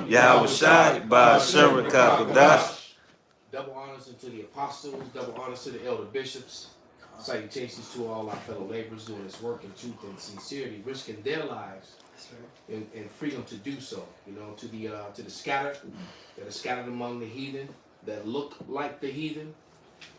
Yahweh Shai, Ba'Ashem Rakakadash. Double honors unto the apostles, double honors to the elder bishops. Salutations to all our fellow laborers doing this work in truth and sincerity, risking their lives and freedom to do so. You know, to the scattered that are scattered among the heathen that look like the heathen,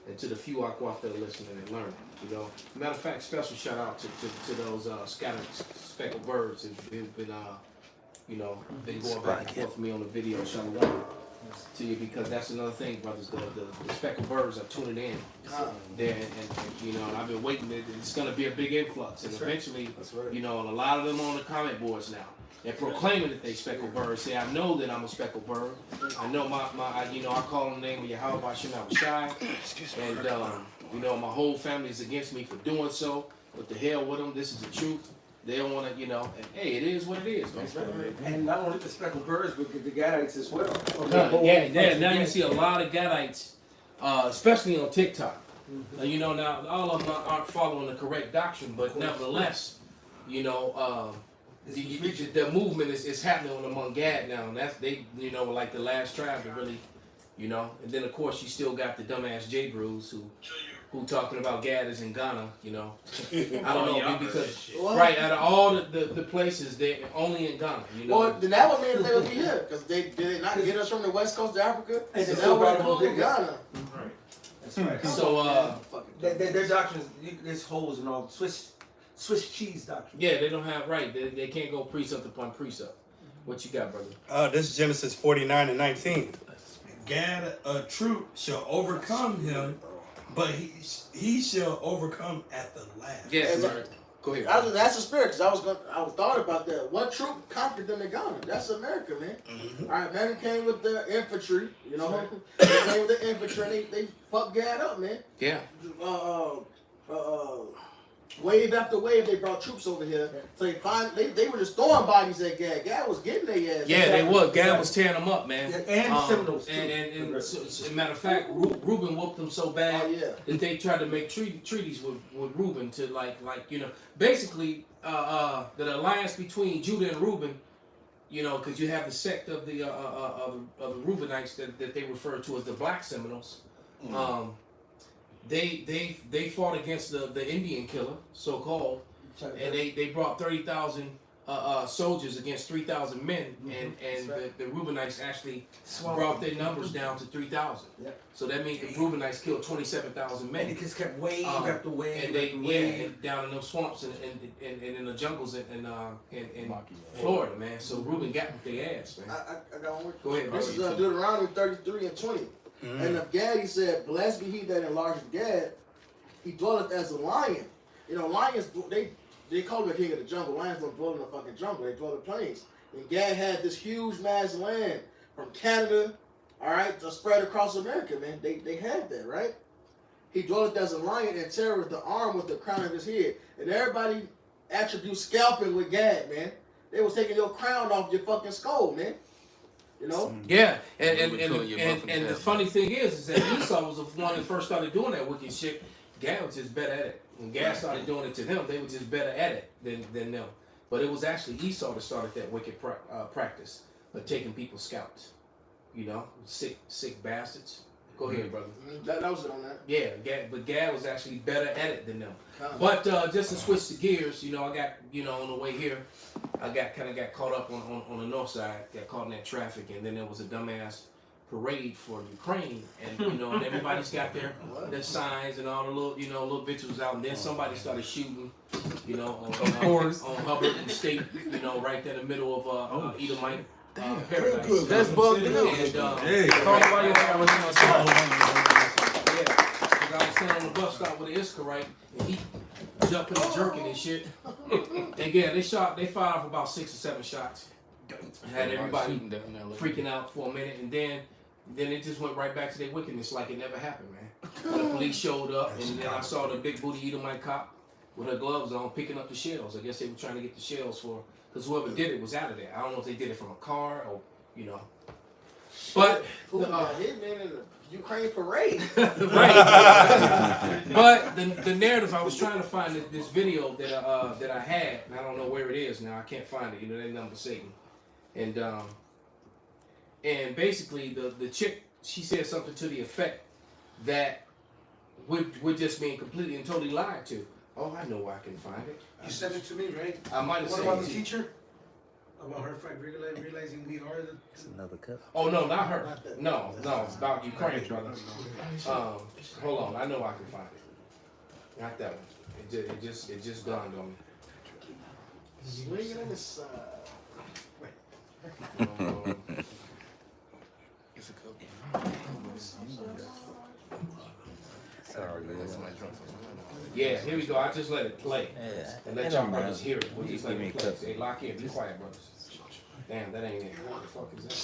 and to the few Aquaf that are listening and learning. You know, matter of fact, special shout out to those scattered speckled birds who've been been going back and forth with me on the video. Shalom to you, because that's another thing, brothers. The speckled birds are tuning in there, and and I've been waiting. It's going to be a big influx, and eventually, and a lot of them on the comment boards now. They're proclaiming that they speckled birds. Say, I know that I'm a speckled bird. I know I call on the name of Yahweh Ba'Ashem Shai, and my whole family is against me for doing so. But the hell with them. This is the truth. They don't want to, and hey, it is what it is, man. And not only the speckled birds, but the Gadites as well. Now you see a lot of Gadites, especially on TikTok. Now all of them aren't following the correct doctrine, but nevertheless, the movement is happening among Gad now, and that's like the last tribe to really, and then of course you still got the dumbass J Brews who talking about Gad is in Ghana, I don't know, because right out of all the places, they're only in Ghana, Well, then that would mean they would be here, because did they not get us from the west coast of Africa? And they were included in Ghana. Right. That's right. So their doctrines, there's holes in all Swiss cheese doctrine. yeah, they don't have they can't go precept upon precept. What you got, brother? This is Genesis 49:19. Gad, a troop, shall overcome him, but he shall overcome at the last. Yes, sir. Go ahead. That's the spirit, because I was thought about that. What troop conquered them in Ghana? That's America, man. All right, man, came with the infantry, They came with the infantry, and they fucked Gad up, man. Yeah. Wave after wave, they brought troops over here. So they were just throwing bodies at Gad. Gad was getting their ass. Yeah, they was. Gad was tearing them up, man. And Seminoles too. And as a matter of fact, Reuben whooped them so bad that they tried to make treaties with Reuben to basically the alliance between Judah and Reuben, because you have the sect of the Reubenites that they refer to as the Black Seminoles. They fought against the Indian killer, so called, and they brought 30,000 soldiers against 3,000 men, and the Reubenites actually brought their numbers down to 3,000. Yep. So that means the Reubenites killed 27,000 men. And it just kept wave after wave. And and down in those swamps and in the jungles in Florida, man. So Reuben got with their ass, man. I got one more. Go ahead, This is brother. Deuteronomy 33:20. And of Gad, he said, "Blessed be he that enlargeth Gad. He dwelleth as a lion." Lions, they call him the king of the jungle. Lions don't dwell in the fucking jungle. They dwell in the plains. And Gad had this huge mass land from Canada, all right, to spread across America, man. They had that, right? He dwelleth as a lion and terroreth the arm with the crown of his head. And everybody attributes scalping with Gad, man. They was taking your crown off your fucking skull, man. Yeah, and the funny thing is that Esau was the one that first started doing that wicked shit. Gad was just better at it. When Gad started doing it to them, they were just better at it than them. But it was actually Esau that started that wicked practice of taking people's scalps. Sick bastards. Go ahead, brother. That was it on that. Yeah, Gad was actually better at it than them. But just to switch the gears, I got on the way here, I got caught up on the north side, got caught in that traffic, and then there was a dumbass parade for Ukraine, and and everybody's got their signs and all the little bitches was out, and then somebody started shooting, on Hubbard and State, right there in the middle of Edomite. Paradise. That's bugged out. And, I was sitting on the bus stop with an Iscarite, and he jumping and jerking and shit. And yeah, they fired off about 6 or 7 shots. Had everybody freaking out for a minute, and then it just went right back to their wickedness like it never happened, man. The police showed up, and then I saw the big booty Edomite cop with her gloves on picking up the shells. I guess they were trying to get the shells because whoever did it was out of there. I don't know if they did it from a car or, But Who got hit, man, in the Ukraine parade? Right. But the narrative, I was trying to find this video that I had, and I don't know where it is now. I can't find it. That number Satan. And and basically the chick, she said something to the effect that we're just being completely and totally lied to. Oh, I know where I can find it. You sent it to me, right? I might have What said about it the to you. teacher? About her realizing we are the. It's another cup. Oh no, not her. Not that. No, it's about Ukraine, brother. Hold on, I know I can find it. Not that one. It just dawned on me. Swinging in the side. Um, Sorry, man. yeah, here we go. I just let it play Yeah. and let It y'all don't brothers matter. hear it. We'll You just give let me it a play. cup. Hey, lock in. Be quiet, brothers. Damn, that ain't it. What the fuck is that?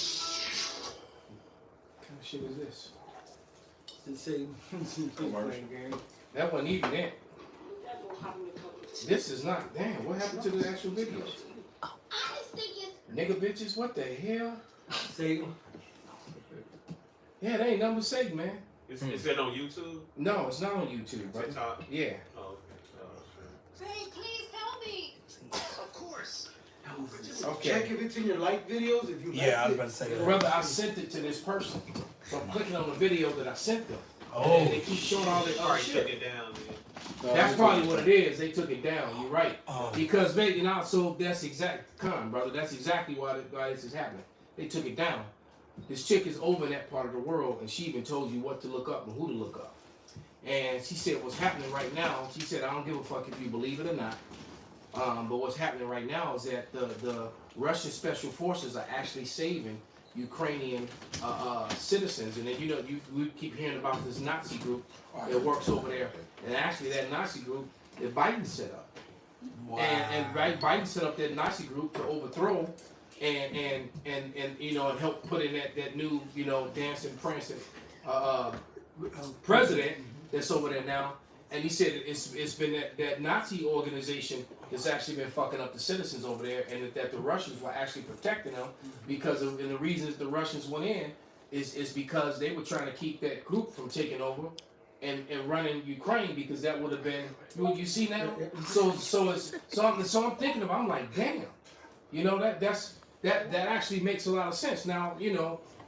What kind of shit is this? That wasn't even it. This is not. Damn, what happened to the actual video? Nigga bitches, what the hell? Say, Yeah, that ain't nothing but Satan, man. Is that on YouTube? No, it's not on YouTube, brother. TikTok? Yeah. Oh, okay. Please help me. Okay. Check if it's in your like videos. If you Yeah, I was like about to say that. Brother, I sent it to this person. So I'm clicking on the video that I sent them. Oh. And they keep showing all this other Alright, took shit. it down, man. That's probably what it is. They took it down. You're right. Oh. Because they, you know, so that's brother. That's exactly why this is happening. They took it down. This chick is over in that part of the world, and she even told you what to look up and who to look up. And she said what's happening right now. She said, I don't give a fuck if you believe it or not. But what's happening right now is that the Russian special forces are actually saving Ukrainian citizens. And then we keep hearing about this Nazi group that works over there. And actually, that Nazi group that Biden set up. Wow. And Biden set up that Nazi group to overthrow and you know and help put in that new dancing prancing president that's over there now. And he said it's been that Nazi organization that's actually been fucking up the citizens over there, and that the Russians were actually protecting them because of, and the reasons the Russians went in is because they were trying to keep that group from taking over and running Ukraine, because that would have been you see now. So I'm thinking I'm like, damn, that actually makes a lot of sense. Now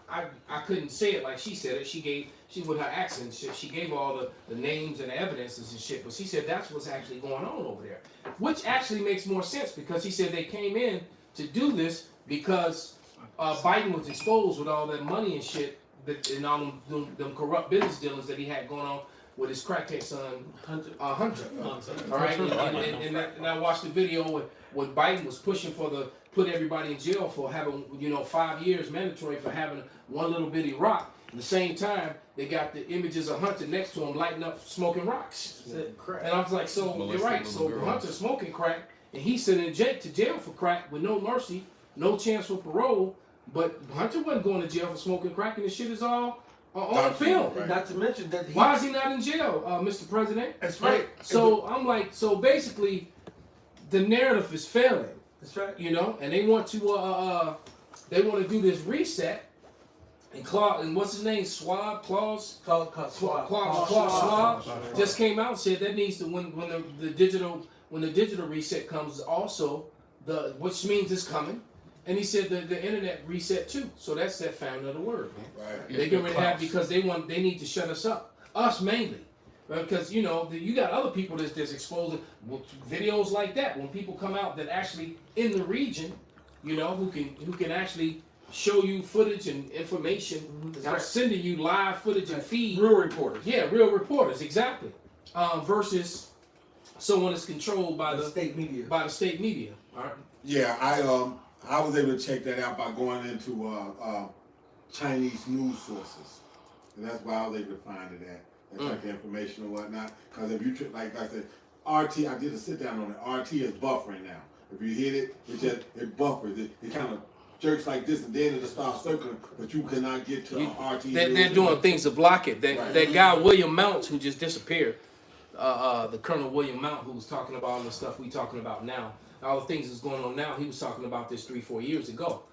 I couldn't say it like she said it. She with her accent shit, she gave all the names and the evidences and shit, but she said that's what's actually going on over there, which actually makes more sense, because he said they came in to do this because Biden was exposed with all that money and shit and all them corrupt business dealings that he had going on with his crackhead son Hunter. All right, and I watched the video when Biden was pushing put everybody in jail for having 5 years mandatory for having one little bitty rock. At the same time, they got the images of Hunter next to him lighting up, smoking rocks. And I was like, so you're right. So Hunter's smoking crack, and he's sitting in jail for crack with no mercy, no chance for parole. But Hunter wasn't going to jail for smoking crack, and the shit is all on film. and not to mention that Why is he not in jail, Mr. President? That's right. So I'm like, so basically, the narrative is failing. That's right. And they want to do this reset. And what's his name? Klaus Schwab just came out and said that needs to when the digital reset comes also which means it's coming. And he said the internet reset too. So that's that fountain of the word, man. Right. They get ready to have because they need to shut us up. Us mainly. Because you got other people that's exposing videos like that. When people come out that actually in the region, who can actually show you footage and information. I'm sending you live footage and feed. Real reporters. Yeah, real reporters, exactly. Versus someone that's controlled by the state media. By the state media. All right. Yeah, I was able to check that out by going into Chinese news sources, and that's why I was able to find it at and check the information and whatnot. Because if you like I said, RT, I did a sit down on it. RT is buffering now. If you hit it, it buffers. It kind of jerks like this, and then it'll start circling, but you cannot get to RT. They're doing things to block it. That guy William Mounts, who just disappeared, the Colonel William Mount, who was talking about all the stuff we talking about now, all the things that's going on now. He was talking about this 3-4 years ago.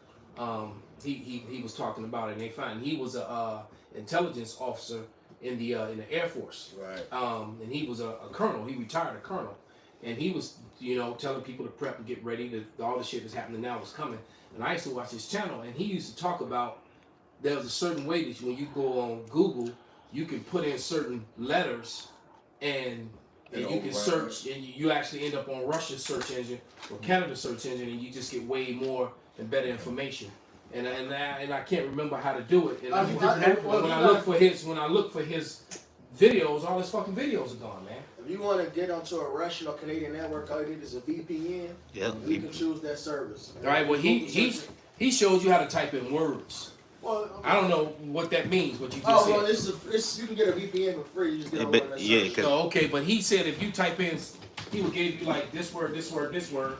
He was talking about it, and they find he was a intelligence officer in the Air Force. Right. And he was a colonel. He retired a colonel, and he was telling people to prep and get ready. All the shit that's happening now was coming. And I used to watch his channel, and he used to talk about there's a certain way that when you go on Google, you can put in certain letters, and you can search, and you actually end up on Russia's search engine or Canada's search engine, and you just get way more and better information. And I can't remember how to do it. And when I look for his videos, all his fucking videos are gone, man. If you want to get onto a Russian or Canadian network, all you need is a VPN. Yep. You can choose that service. All right. Well, he shows you how to type in words. Well, I don't know what that means. What you just said. Well, you can get a VPN for free. You just get on but- one of that yeah, service. So, okay, but he said if you type in, he would give you like this word, this word, this word,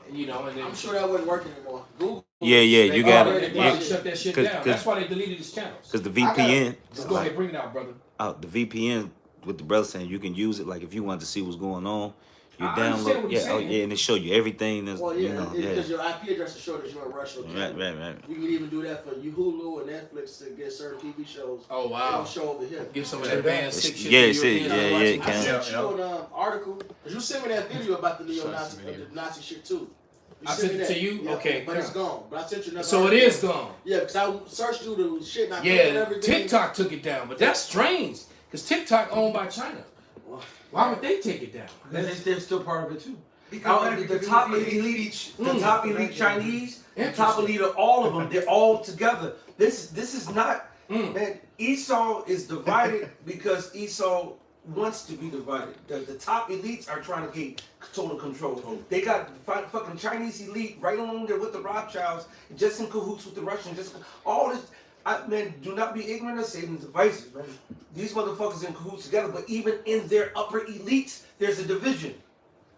you know, and then. I'm sure that wouldn't work anymore. Google. Yeah, you They got already it. probably Yeah, shut that shit 'Cause- down. 'cause- That's why they deleted his channels. because the VPN, Let's go ahead, bring it out, brother. the VPN with the brother saying you can use it. Like if you want to see what's going on, you I understand download. what he's saying. And it show you everything. That's Well, yeah, you know, because your IP address will show that you're in Russia. Or Canada. Right. You can even do that for Hulu and Netflix to get certain TV shows. Oh They wow. don't show over here. Give some of that advanced sick shit. Yeah, to it said- Europeans yeah, watching. it I can. sent you an article. Cause you sent me that video about the neo-Nazi, the Nazi shit too. You I sent me it that. to you? Yeah, Okay, but it's come. gone. But I sent you another. So it article. is gone. Yeah, because I searched through the shit and I found Yeah, everything. TikTok took it down, but that's strange because TikTok owned by China. Why would they take it down? They're still part of it too. Because The top elite Chinese, the top elite of all of them, they're all together. This is not, man, Esau is divided because Esau wants to be divided. The top elites are trying to get total control. They got fucking Chinese elite right along there with the Rothschilds, just in cahoots with the Russians, just all this. Man, do not be ignorant of Satan's devices, man. These motherfuckers in cahoots together, but even in their upper elites, there's a division.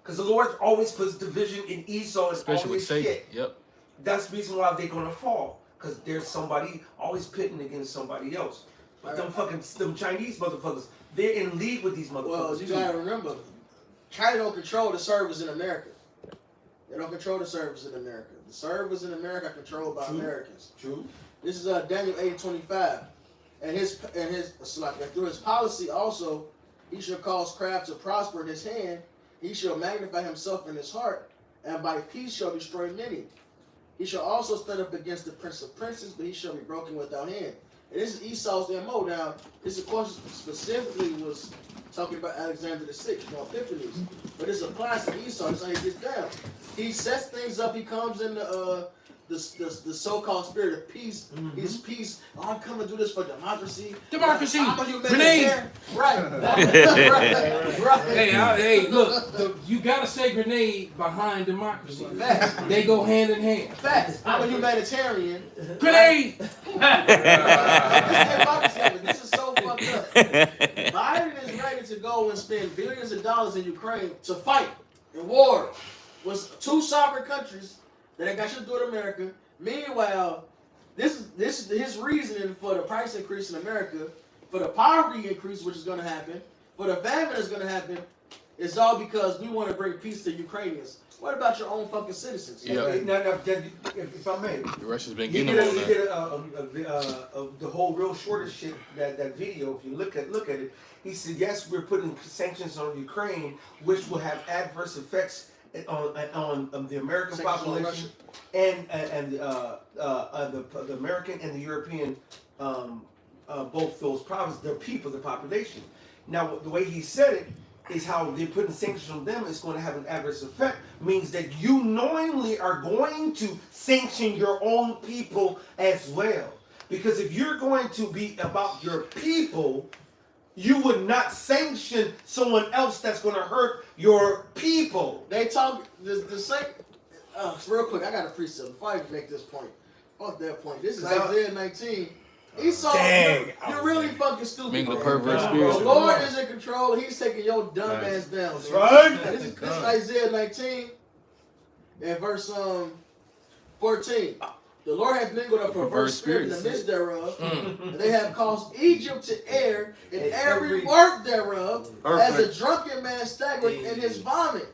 Because the Lord always puts division in Esau and all this shit. Yep. That's the reason why they're gonna fall. Because there's somebody always pitting against somebody else. But them Chinese motherfuckers, they're in league with these motherfuckers. Well, you too. gotta remember, China don't control the servers in America. They don't control the servers in America. The servers in America are controlled by Americans. True. This is Daniel 8:25, and through his policy also, he shall cause craft to prosper in his hand. He shall magnify himself in his heart, and by peace shall destroy many. He shall also stand up against the prince of princes, but he shall be broken without hand. And this is Esau's MO. Now, this of course specifically was talking about Alexander the Sixth, Epiphanes, but this applies to Esau. This is how he gets down. He sets things up. He comes in the so-called spirit of peace. His peace. Oh, I'm coming to do this for democracy. Democracy. I'm a Grenade. humanitarian. Right. Hey, look, you gotta say grenade behind democracy. Facts. They go hand in hand. Facts. I'm a humanitarian. Grenade. This is so fucked up. Biden is ready to go and spend billions of dollars in Ukraine to fight in war with two sovereign countries that ain't got shit to do with America. Meanwhile, this is his reasoning for the price increase in America, for the poverty increase which is going to happen, for the famine that's going to happen. It's all because we want to bring peace to Ukrainians. What about your own fucking citizens? Now, if I may, Russia's been he getting them on did that. the whole real shorter shit, that video. If you look at it, he said, yes, we're putting sanctions on Ukraine, which will have adverse effects on the American Sanctions on population and the American and the European, both those provinces, their people, the population. Now, the way he said it is how they're putting sanctions on them is going to have an adverse effect, means that you knowingly are going to sanction your own people as well. Because if you're going to be about your people, you would not sanction someone else that's going to hurt your people. They talk the same. Real quick, I got a precept before I make this point. Fuck that point. This is Isaiah 19. Esau, Dang. you're really fucking stupid. Being the man. perverse The spirit. Lord is in control. He's taking your dumb ass down. That's man. right. This is Isaiah 19 and verse 14. The Lord has mingled a perverse spirit in the midst thereof, and they have caused Egypt to err in every work thereof, as a drunken man staggereth in his vomit.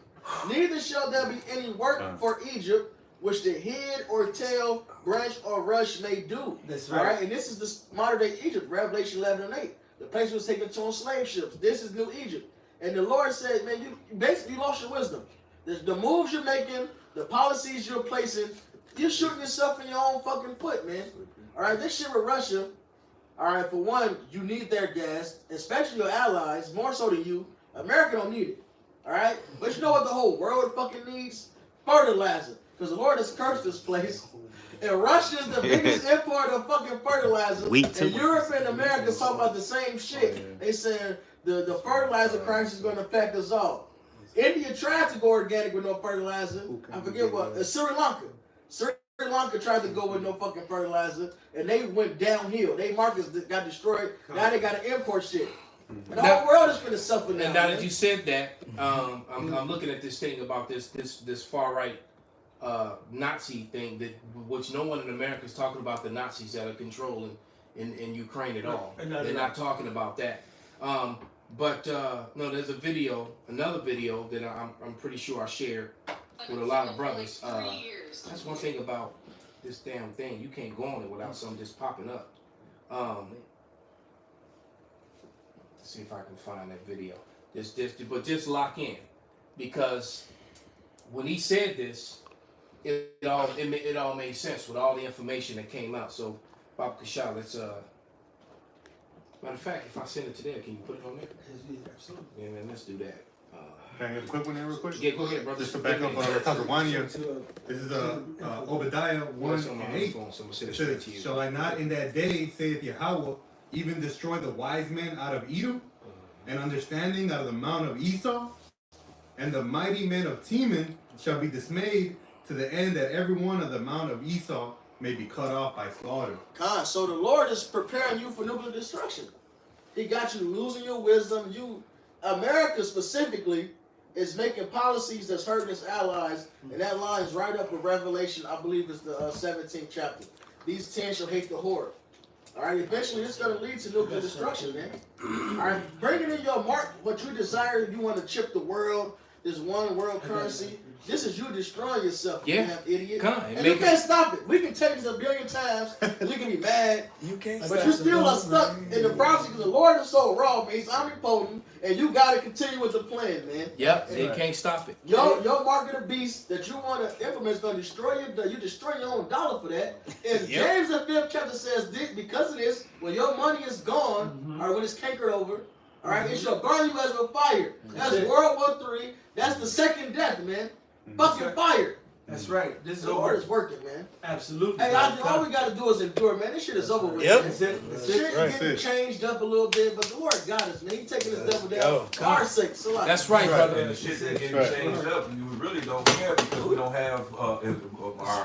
Neither shall there be any work for Egypt, which the head or tail, branch or rush may do. That's All right. right, and this is the modern day Egypt, Revelation 11 and 8. The place was taken to on slave ships. This is New Egypt. And the Lord said, man, you basically lost your wisdom. The moves you're making, the policies you're placing, you're shooting yourself in your own fucking foot, man. All right, this shit with Russia. All right, for one, you need their gas, especially your allies, more so than you. America don't need it. All right, but you know what the whole world fucking needs? Fertilizer, because the Lord has cursed this place. And Russia is the biggest importer of fucking fertilizer. Wheat too. And Europe and America talking about the same shit. They said the fertilizer crisis is going to affect us all. India tried to go organic with no fertilizer. I forget what. Sri Lanka. Sri Lanka tried to go with no fucking fertilizer, and they went downhill. They markets got destroyed. Now they got to import shit. And the whole world is going to suffer now. And now that man. you said that, I'm looking at this thing about this far right Nazi thing that which no one in America is talking about the Nazis that are controlling in Ukraine at all. They're not talking about that. But no, there's another video that I'm pretty sure I shared with a lot of brothers. That's one thing about this damn thing. You can't go on it without something just popping up. Let's see if I can find that video. But just lock in, because when he said this, it all made sense with all the information that came out. So, Bob Kasha, let's matter of fact, if I send it to there, can you put it on there? Absolutely. Yeah, man, let's do that. Can I get a quick one there real quick? Yeah, go ahead, brother. Just to back up Tazawania, this is Obadiah 1:8. It says, shall I not in that day, saith Yahweh, even destroy the wise men out of Edom, and understanding out of the mount of Esau? And the mighty men of Teman shall be dismayed, to the end that every one of the mount of Esau may be cut off by slaughter. God, so the Lord is preparing you for nuclear destruction. He got you losing your wisdom. America specifically is making policies that's hurting its allies, and that lines right up with Revelation. I believe it's the 17th chapter. These 10 shall hate the horde. All right, eventually it's going to lead to nuclear destruction, man. All right, bring it in your mark what you desire. You want to chip the world, this one world currency. This is you destroying yourself, you damn idiot. And you can't stop it. We can take this 1 billion times. We can be mad. You can't. But you still are stuck in the prophecy because the Lord is so raw, man. He's omnipotent, and you got to continue with the plan, man. Yep, they can't stop it. Your mark of the beast that you want to implement is going to destroy you destroy your own dollar for that. And James the 5th chapter says, because of this, when your money is gone, or when it's cankered over, all right, it shall burn you as with fire. That's World War III. That's the second death, man. Fucking fire. That's right. This is The Lord is working, man. Absolutely. Hey, all we got to do is endure, man. This shit is over with. Yep. Man. That's it. That's Shit it. is getting changed up a little bit, but the Lord got us, man. He taking this devil down for our sake. So like, That's right, brother. And the shit that getting changed up, you really don't care because we don't have our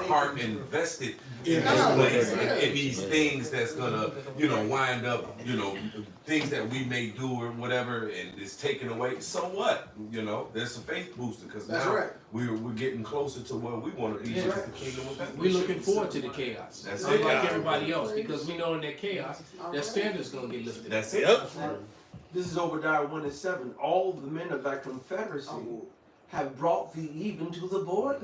heart invested in this place, in these things that's gonna, wind up, things that we may do or whatever, and it's taken away. So what? There's a faith booster because That's now right. we're getting closer to where we want to be. Yeah. The kingdom of heaven. We're looking forward to the chaos. That's Unlike it. everybody else, because we know in that chaos, that standard's gonna get lifted. That's it. Yep. This is Obadiah 1:7. All the men of that confederacy have brought thee even to the border.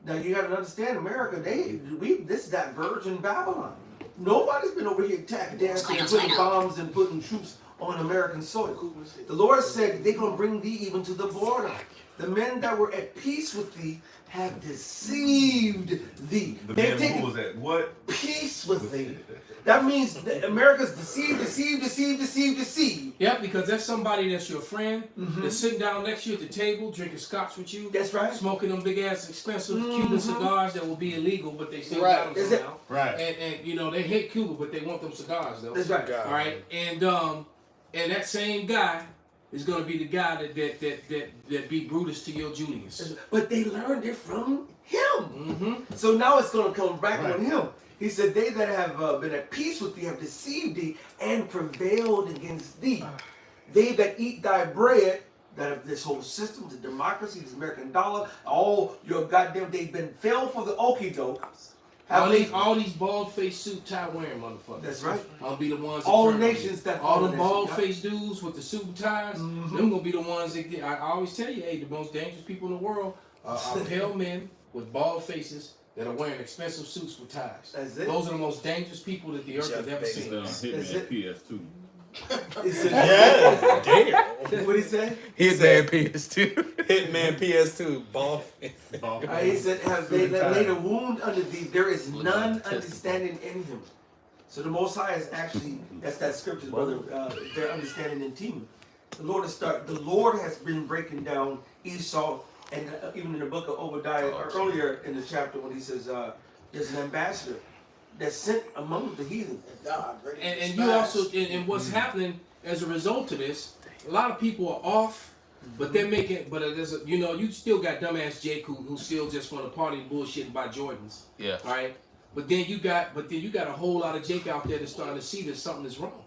Now you got to understand, America. This is that virgin Babylon. Nobody's been over here tap dancing and putting bombs and putting troops on American soil. The Lord said they're gonna bring thee even to the border. The men that were at peace with thee have deceived thee. The They've man taken who was at what? peace with thee. That means that America's deceived. Yeah, because that's somebody that's your friend, that's sitting down next to you at the table, drinking scotch with you. That's right. Smoking them big ass expensive Cuban cigars that will be illegal, but they still got them somehow. Right. And they hate Cuba, but they want them cigars though. That's right. All right, and that same guy is gonna be the guy that beat Brutus to your Juniors. But they learned it from him. So now it's going to come back on him. He said, they that have been at peace with thee have deceived thee and prevailed against thee. They that eat thy bread, that of this whole system, the democracy, this American dollar, all your goddamn, they've been fell for the okie doke. All these bald-faced suit tie wearing motherfuckers. That's right. I'll be the ones. That All turn nations that all follow them that shit, bald-faced dudes with the suit and ties. Them gonna be the ones that get. I always tell you, hey, the most dangerous people in the world are pale men with bald faces that are wearing expensive suits with ties. That's it. Those are the most dangerous people that the earth has ever seen. PS2. Yeah, damn. What he said? Hitman PS2. Hitman PS2. Ball face. He said, have they that laid a wound under thee? There is none understanding in him. So the Most High is actually, that's that scripture, brother. They're understanding in team. The Lord has been breaking down Esau, and even in the book of Obadiah earlier in the chapter when he says, "There's an ambassador that's sent among the heathen." And you also, and what's happening as a result of this, a lot of people are off, but they're making, but there's a, you know, you still got dumbass Jake who still just want to party and bullshit and buy Jordans. Yeah. All right. But then you got a whole lot of Jake out there that's starting to see that something is wrong.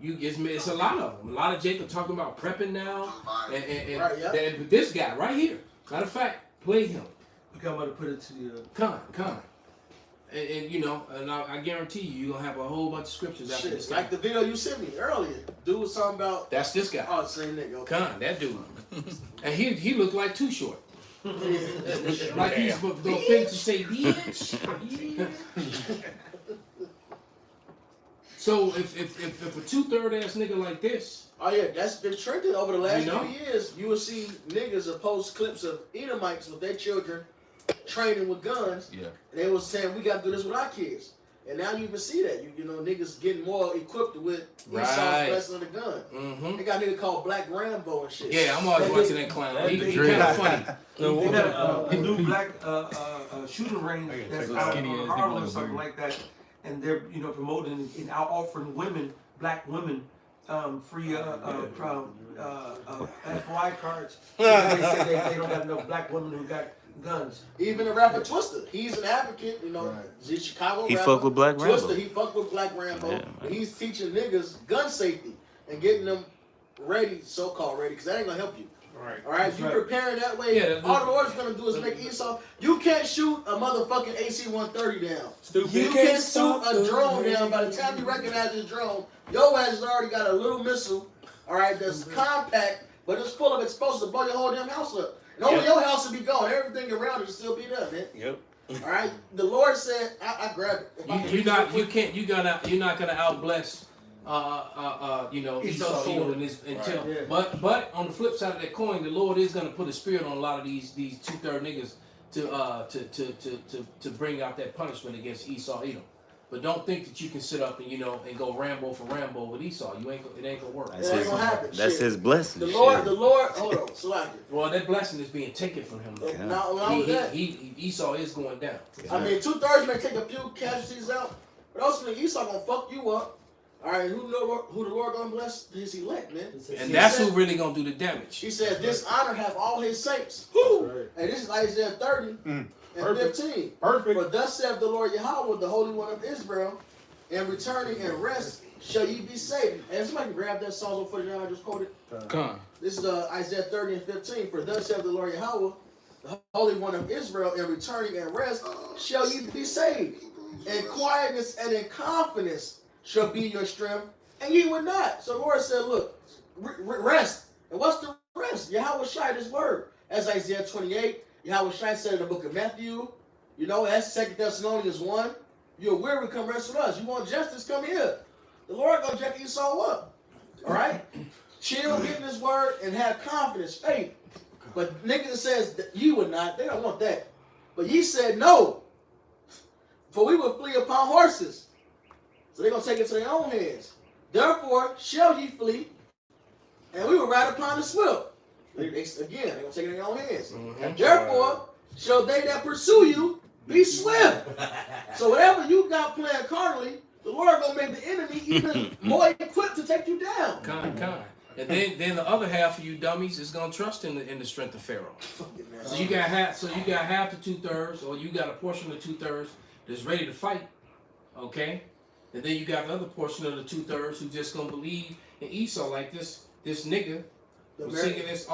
It's a lot of them. A lot of Jake are talking about prepping now, and but this guy right here. Matter of fact, play him. Okay, I'm going to put it to you. Con. And you know, and I guarantee you're gonna have a whole bunch of scriptures after this guy. Like the video you sent me earlier. Dude was talking about. That's this guy. Oh, same nigga. Okay. Con, that dude. And he looked like Too Short. Like he's gonna fit to say, bitch. So if a 2/3 ass nigga like this. Oh yeah, that's been trending over the last You know? few years. You will see niggas post clips of Edomites with their children training with guns. Yeah. And they was saying we gotta do this with our kids. And now you even see that. You know, niggas getting more equipped with Esau's blessing of the gun. Mm-hmm. They got a nigga called Black Rambo and shit. Yeah, I'm always watching that clown. He kind of funny. They got a new black shooting range that's out in Harlem or something like that, and they're promoting and out offering women, black women, free FY cards. They say they don't have enough black women who got guns. Even the rapper Twista, he's an advocate. You know, he's a Chicago He rapper. fuck with Black Rambo. Twista, he fuck with Black Rambo. Yeah, and he's teaching niggas gun safety and getting them ready, so-called ready, because that ain't gonna help you. Right. All right, you preparing that way. Yeah, all the Lord's gonna do is make Esau. You can't shoot a motherfucking AC-130 down. Stupid. You can't shoot a drone down. By the time you recognize this drone, your ass has already got a little missile. All right, that's compact, but it's full of explosives to blow your whole damn house up. And only your house will be gone. Everything around it will still be there, man. Yep. All right. The Lord said, "I grab it." You're not gonna outbless. Esau in this until. Yeah. But on the flip side of that coin, the Lord is gonna put a spirit on a lot of these 2/3 niggas to bring out that punishment against Esau, Edom. But don't think that you can sit up and go Rambo for Rambo with Esau. It ain't gonna work. It ain't gonna happen. That's Shit. his blessing. The shit. Lord, hold on, Salaki. Well, that blessing is being taken from him. Yeah. Not only that, Esau is going down. I mean, 2/3 may take a few casualties out, but ultimately Esau gonna fuck you up. All right, who the Lord gonna bless? His elect, man. And that's who really gonna do the damage. He says, "This honor have all his saints." Who? And this is Isaiah 30 and 15. Perfect. For thus saith the Lord Yahweh, the Holy One of Israel, in returning and rest shall ye be saved. And somebody can grab that Psalm footage I just quoted. Come. This is Isaiah 30 and 15. For thus saith the Lord Yahweh, the Holy One of Israel, in returning and rest shall ye be saved. In quietness and in confidence shall be your strength, and ye will not. So the Lord said, look, rest. And what's the rest? Yahweh Shai, this word. As Isaiah 28, Yahweh Shai said in the book of Matthew, that's 2 Thessalonians 1. You're weary, come rest with us. You want justice, come here. The Lord gonna jack Esau up. All right? Chill, get in his word, and have confidence, faith. But niggas says that you would not, they don't want that. But ye said no. For we will flee upon horses. So they're going to take it to their own hands. Therefore shall ye flee, and we will ride upon the swift. Again, they're going to take it in their own hands. Mm-hmm. Therefore shall they that pursue you be swift. So whatever you got planned carnally, the Lord going to make the enemy even more equipped to take you down. Kind. And then the other half of you dummies is gonna trust in the strength of Pharaoh. So you got half the 2/3, or you got a portion of the 2/3 that's ready to fight. Okay? And then you got the other portion of the 2/3 who just gonna believe in Esau, like this nigga was singing this we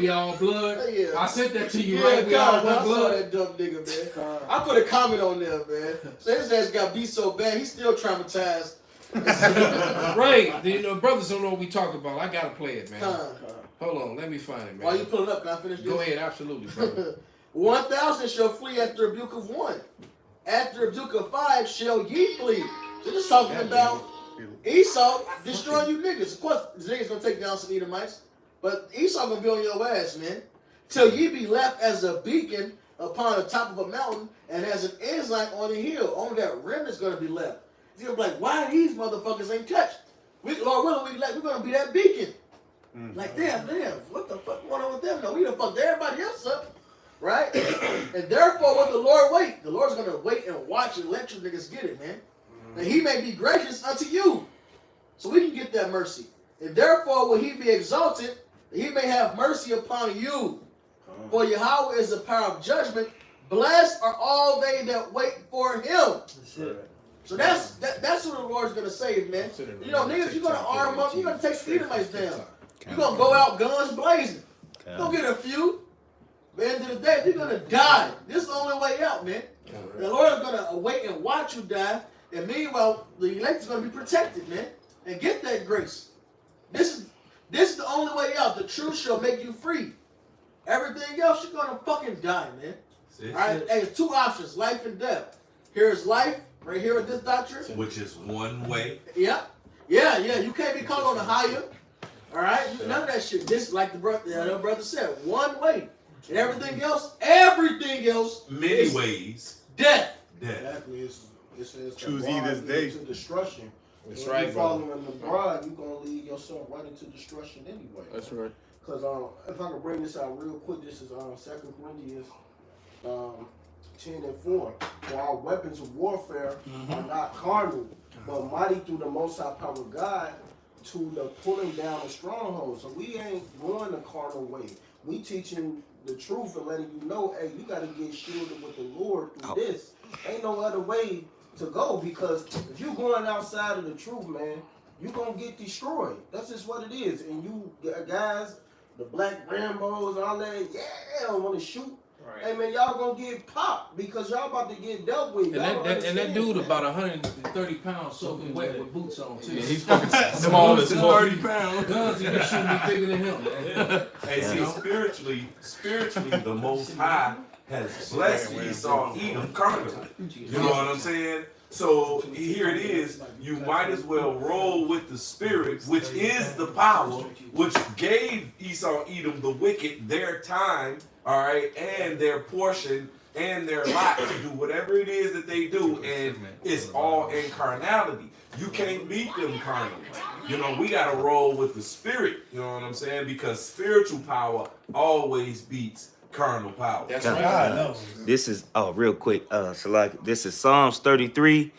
all blood. Yeah. I sent that to you, right? We all one I saw blood. that dumb nigga, man. I put a comment on there, man. So his ass got beat so bad, he's still traumatized. Right. Brothers don't know what we talk about. I gotta play it, man. Hold on, let me find it, man. While you pulling up, can I finish this? Go ahead, absolutely, brother. 1,000 shall flee at the rebuke of 1. At the rebuke of 5 shall ye flee. So this talking about Esau destroying you niggas. Of course, the niggas gonna take down some Edomites, but Esau gonna be on your ass, man. Till ye be left as a beacon upon the top of a mountain and as an ensign on a hill. Only that remnant's gonna be left. He's gonna be like, why these motherfuckers ain't touched? Lord willing, we're gonna be that beacon. Like, damn, what the fuck going on with them? No, we done fucked everybody else up, right? And therefore, what the Lord wait? The Lord's gonna wait and watch and let you niggas get it, man. And He may be gracious unto you, so we can get that mercy. And therefore, will He be exalted? He may have mercy upon you. For Yahweh is the power of judgment. Blessed are all they that wait for Him. That's it. So that's what the Lord's gonna save, man. You know, niggas, you're gonna arm up, you're gonna take the Edomites down. You're gonna go out guns blazing. You're gonna get a few. But at the end of the day, you're gonna die. This is the only way out, man. The Lord is gonna wait and watch you die. And meanwhile, the elect is gonna be protected, man. And get that grace. This is the only way out. The truth shall make you free. Everything else, you're gonna fucking die, man. Alright, hey, it's two options, life and death. Here's life, right here with this doctrine. Which is one way. Yeah. You can't be called on the higher. Alright? None of that shit. This, like the brother said, one way. And everything else, Many is ways. death. Exactly. It says Choose the ye bride this day. leads to destruction. That's When right, you're brother. following the bride, you're gonna lead yourself right into destruction anyway. That's right. Because if I can bring this out real quick, this is 2 Corinthians 10 and 4. For our weapons of warfare are not carnal, but mighty through the Most High power of God to the pulling down of strongholds. So we ain't going the carnal way. We teaching the truth and letting you know, hey, you got to get shielded with the Lord through this. Ain't no other way to go, because if you going outside of the truth, man, you gonna get destroyed. That's just what it is. And you guys, the black Rambos, all that, yeah, want to shoot. Right. Hey man, y'all gonna get popped because y'all about to get dealt with. And Y'all that dude about 130 pounds soaking wet with boots on too. Yeah, he's fucking small as 30 pounds. Guns in his shoe be bigger than him, man. Hey, see, spiritually, the Most High has blessed Esau, Edom, carnally. You know what I'm saying? So here it is. You might as well roll with the spirit, which is the power, which gave Esau, Edom, the wicked, their time, all right, and their portion and their lot to do whatever it is that they do, and it's all in carnality. You can't beat them carnally. You know, we gotta roll with the spirit. You know what I'm saying? Because spiritual power always beats carnal power. That's God, right. This is real quick, Shalak. This is Psalms 33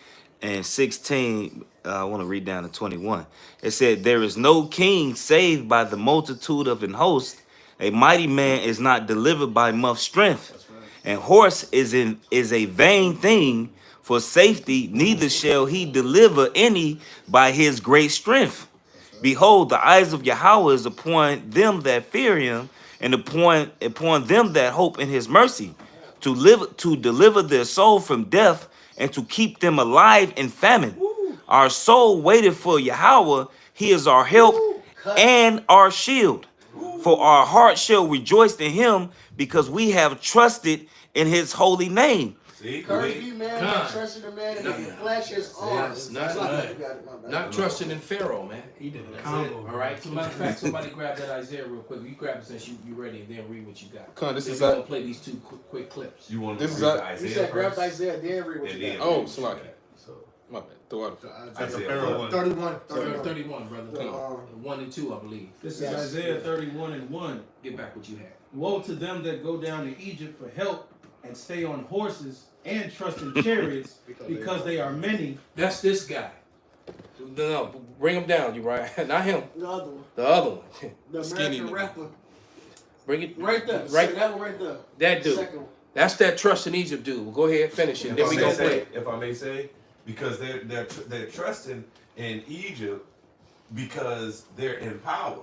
and 16. I want to read down to 21. It said, "There is no king saved by the multitude of an host. A mighty man is not delivered by much strength. And horse is a vain thing for safety. Neither shall he deliver any by his great strength. Behold, the eyes of Yahweh is upon them that fear him, and upon them that hope in his mercy, to deliver their soul from death, and to keep them alive in famine. Our soul waited for Yahweh. He is our help and our shield. For our heart shall rejoice in him, because we have trusted in his holy name." See, Curse be man, not trusting the man, and his flesh his arms. Not trusting in Pharaoh, man. He did a combo. All right. So matter of fact, somebody grab that Isaiah real quick. You grab it since you ready, and then read what you got. Come on, this Then is we're gonna play these two quick clips. You want This to is read a- Isaiah He said, grab first? Isaiah, then read what And you then got. Oh, read what you Salaki. got. So, My bad. Throw out. Isaiah what? 31. 31, brother. 1 and 2, I believe. This is Isaiah 31 and 1. Get back what you had. Woe to them that go down to Egypt for help and stay on horses and trust in chariots because they are many. That's this guy. No, bring him down, you right? Not him. The other one. The other one. The Skinny American nigga. rapper. Bring it Right there. Right. That one right there. That dude. Second one. That's that trust in Egypt dude. Well, go ahead, finish it. Then we gonna play. If I may say, because they're trusting in Egypt because they're in power,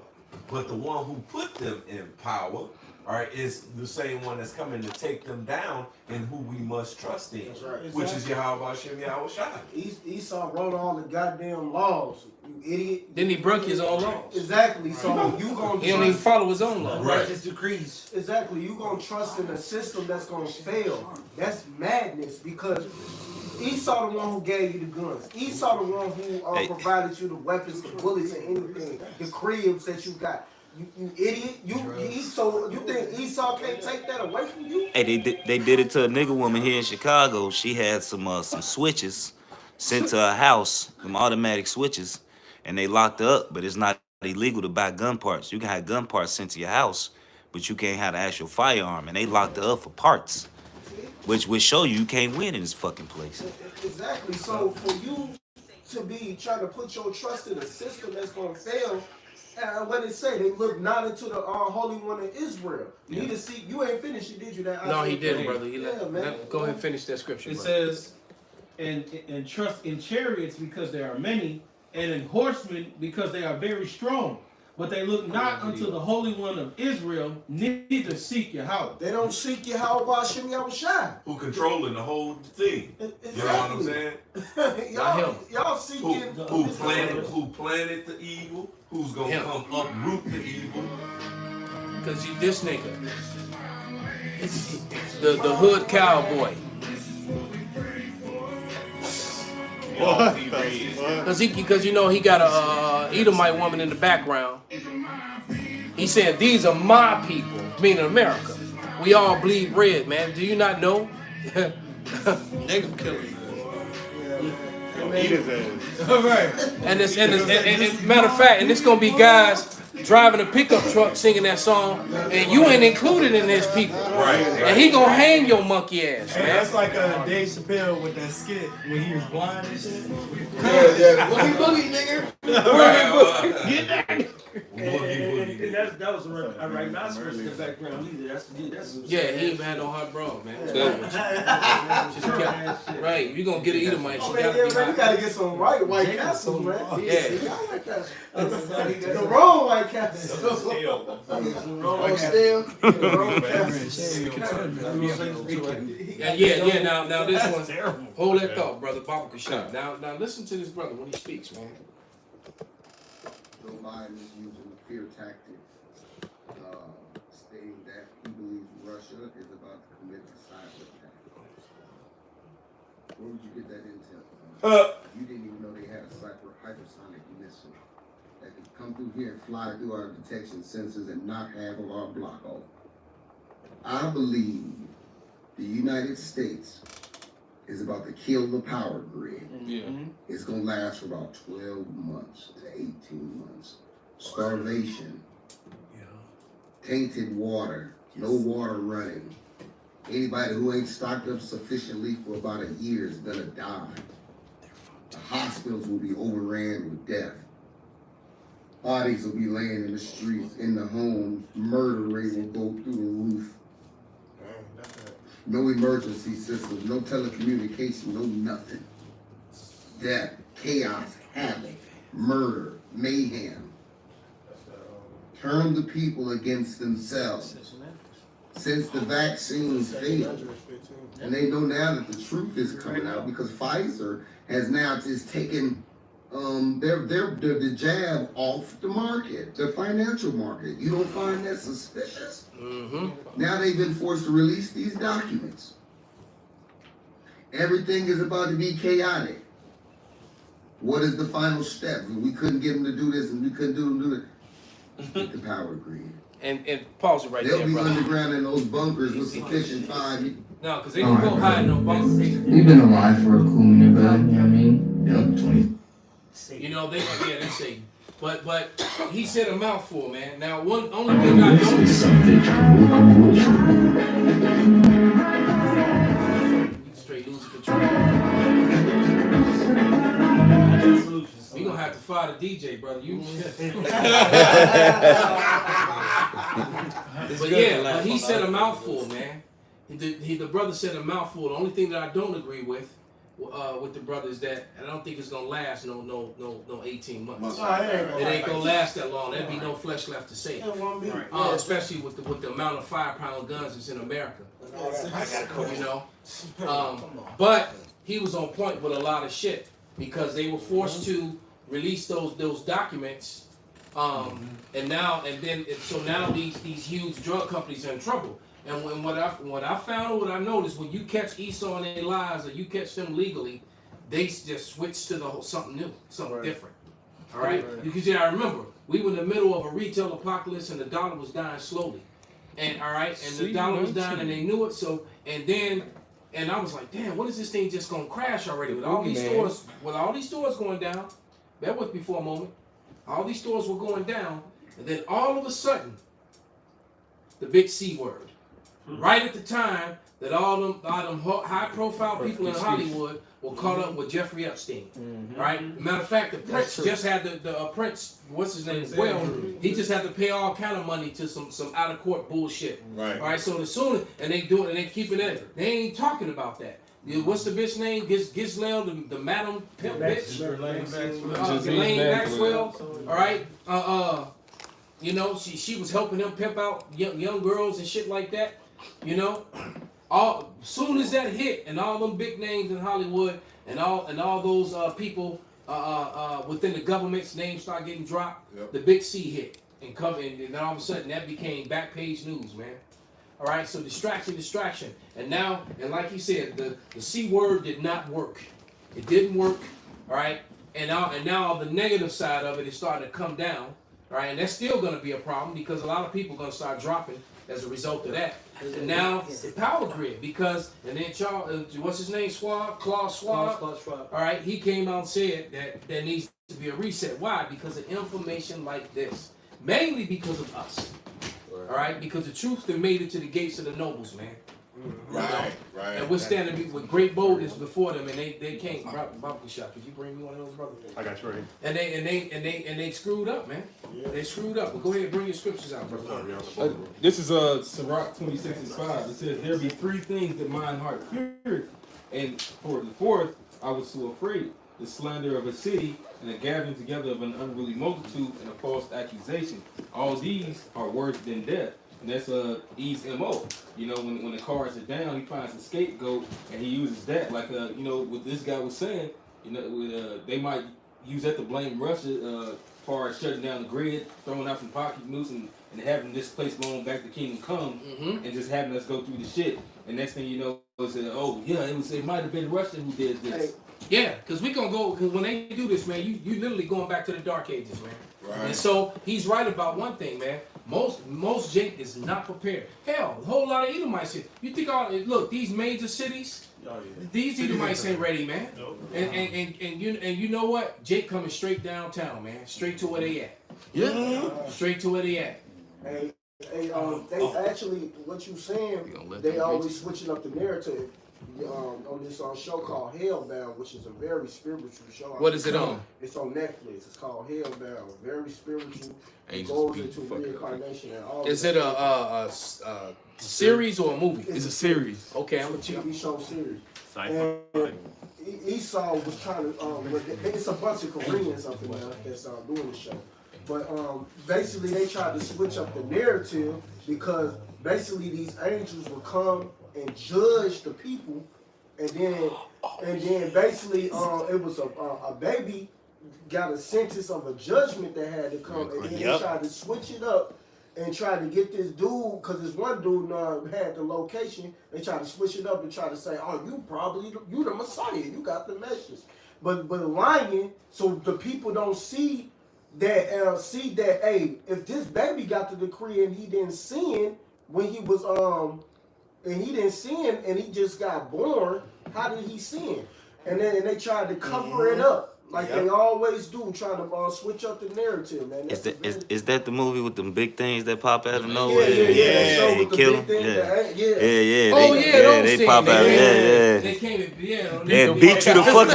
but the one who put them in power, all right, is the same one that's coming to take them down, and who we must trust in, That's right. which is Yahweh Hashem Yahweh Shai. Esau wrote all the goddamn laws, you idiot. Then he broke his own laws. Exactly. So you gonna He don't even follow his own laws. Right. His decrees. Exactly. You gonna trust in a system that's gonna fail. That's madness, because Esau the one who gave you the guns. Esau the one who Hey. provided you the weapons, the bullets, and anything. The cribs that you got. You idiot. You think Esau can't take that away from you? Hey, they did it to a nigga woman here in Chicago. She had some switches, sent to a house, them automatic switches, and they locked her up, but it's not illegal to buy gun parts. You can have gun parts sent to your house, but you can't have the actual firearm, and they locked her up for parts, which would show you can't win in this fucking place. Exactly. So for you to be trying to put your trust in a system that's gonna fail, what did it say? They look not into the Holy One of Israel. You need to see. You ain't finished, did you? That No, he didn't, brother. Man. Go ahead and finish that scripture. It brother. says, and trust in chariots because there are many, and in horsemen because they are very strong. But they look not unto the Holy One of Israel, neither seek Yahweh. They don't seek Yahweh by Shem Yahushai. Who controlling the whole thing? Exactly. You know what I'm saying? y'all seeking Who planted the evil? Who's gonna come uproot the evil? Cause you this nigga, the hood cowboy. Cause you know he got a Edomite woman in the background. He said these are my people, meaning America. We all bleed red, man. Do you not know? They gonna kill him. All right. And matter of fact, and it's gonna be guys driving a pickup truck singing that song, and you ain't included in his people. Right. And he gonna hang your monkey ass, Hey, man. that's like Dave Chappelle with that skit when he was blind and shit. Boogie boogie, nigga. Get that. And that was a rhinoceros in the background either. That's Yeah, he ain't had no hot bra, man. Just kept- right, you gonna get an Edomite, she Man, gotta yeah, be man, you hot. gotta get some White Castles, man. Yeah. The wrong White Castles. Oh, still. The wrong Castles. Yeah. Now this one. Hold that thought, brother. Baba Kashab. Now listen to this brother when he speaks, man. Joe Biden is using the fear tactic, stating that he believes Russia is about to commit a cyber attack. Where would you get that intel? You didn't even know they had a hypersonic missile that could come through here and fly through our detection sensors and knock half of our block off. I believe the United States is about to kill the power grid. Yeah. It's gonna last for about 12 months to 18 months. Starvation, tainted water, no water running. Anybody who ain't stocked up sufficiently for about a year is gonna die. The hospitals will be overran with death. Bodies will be laying in the streets, in the homes. Murder rate will go through the roof. No emergency systems, no telecommunication, no nothing. Death, chaos, havoc, murder, mayhem. Turn the people against themselves. Since the vaccines failed, and they know now that the truth is coming out because Pfizer has now just taken the jab off the market, the financial market. You don't find that suspicious? Now they've been forced to release these documents. Everything is about to be chaotic. What is the final step? We couldn't get them to do this and we couldn't do it. Get the power grid. And pause it right They'll there, be brother. underground in those bunkers with sufficient time. No, because they don't go hide in no bunkers. We've been alive for a cool minute, but you know what I mean? Yep, 20. You know, they say, but he said a mouthful, man. Now, only thing I don't straight losing control. We gonna have to fire the DJ, brother. You. But he said a mouthful, man. The brother said a mouthful. The only thing that I don't agree with the brother is that I don't think it's gonna last no 18 months. It ain't gonna last that long. There'd be no flesh left to say. Especially with the amount of firepower guns that's in America. You know. But he was on point with a lot of shit because they were forced to release those documents. So now these huge drug companies are in trouble. And what I found or what I noticed, when you catch Esau in their lives or you catch them legally, they just switch to something new, something different. All right? Because I remember we were in the middle of a retail apocalypse and the dollar was dying slowly. And all right, and the dollar was dying and they knew it. So and then And I was like, damn, what is this thing just gonna crash already? With all these Boogeyman. stores, going down, bear with me for a moment. All these stores were going down, and then all of a sudden, the big C word. Right at the time that all them high profile people in Hollywood were caught up with Jeffrey Epstein. Right? Matter of fact, the Prince just had the Prince, what's his name? Well, he just had to pay all kind of money to some out of court bullshit. Right. All right, so as soon and they do it and they keeping it, they ain't talking about that. What's the bitch name? Ghislaine, the Madam Pimp bitch. Ghislaine Maxwell. All right. You know, she was helping them pimp out young girls and shit like that. You know, all soon as that hit and all them big names in Hollywood and all those people within the government's names start getting dropped, the big C hit and then all of a sudden that became back page news, man. All right, so distraction, and now and like he said, the C word did not work. It didn't work. All right, and now the negative side of it is starting to come down. All right, and that's still going to be a problem because a lot of people are going to start dropping as a result of that. And now the power grid, because and then Charles, what's his name, Klaus Schwab. All right, he came out and said that there needs to be a reset. Why? Because of information like this, mainly because of us. All right, because the truth that made it to the gates of the nobles, man. Right. And we're standing with great boldness before them, and they came. Barbecue shop, could you bring me one of those, brother? I got you right And they screwed up, man. They screwed up. But go ahead and bring your scriptures out, brother. This is Sirach 26:5. It says, "There be three things that mine heart feareth, and for the fourth I was so afraid: the slander of a city, and the gathering together of an unruly multitude, and a false accusation. All these are worse than death." And that's E's MO. You know, when the cards are down, he finds a scapegoat and he uses that. Like you know, what this guy was saying, you know, they might use that to blame Russia as far as shutting down the grid, throwing out some pocket news and having this place blown back to Kingdom Come, and just having us go through the shit. And next thing you know, it's oh yeah, it might have been Russia who did this. Yeah, because we gonna go, because when they do this, man, you literally going back to the dark ages, man. Right. And so he's right about one thing, man. Most Jake is not prepared. Hell, a whole lot of Edomites here. You think look, these major cities, these Edomites ain't ready, man. And you know what? Jake coming straight downtown, man. Straight to where they at. Yeah. Straight to where they at. Hey, they actually, what you saying, they always switching up the narrative. On this show called Hellbound, which is a very spiritual show. What is it on? It's on Netflix. It's called Hellbound. Very spiritual. It goes into reincarnation and all. Is it a series or a movie? It's a series. Okay, I'm It's a gonna TV show series. Sci-fi. And Esau was trying to. It's a bunch of Koreans up in there that's doing the show. But basically, they tried to switch up the narrative because basically these angels would come and judge the people, and then basically it was a baby got a sentence of a judgment that had to come, and then they tried to switch it up and tried to get this dude, because this one dude had the location. They tried to switch it up and try to say, oh, you the Messiah, you got the message, but lying, so the people don't see that hey, if this baby got the decree and he didn't sin when he was and he didn't sin and he just got born, how did he sin? And then they tried to cover it up like they always do, trying to switch up the narrative, man. Is that the movie with them big things that pop out of nowhere? Yeah. They kill them. Yeah. Oh yeah, they pop out. Yeah. They came and They beat you the fuck.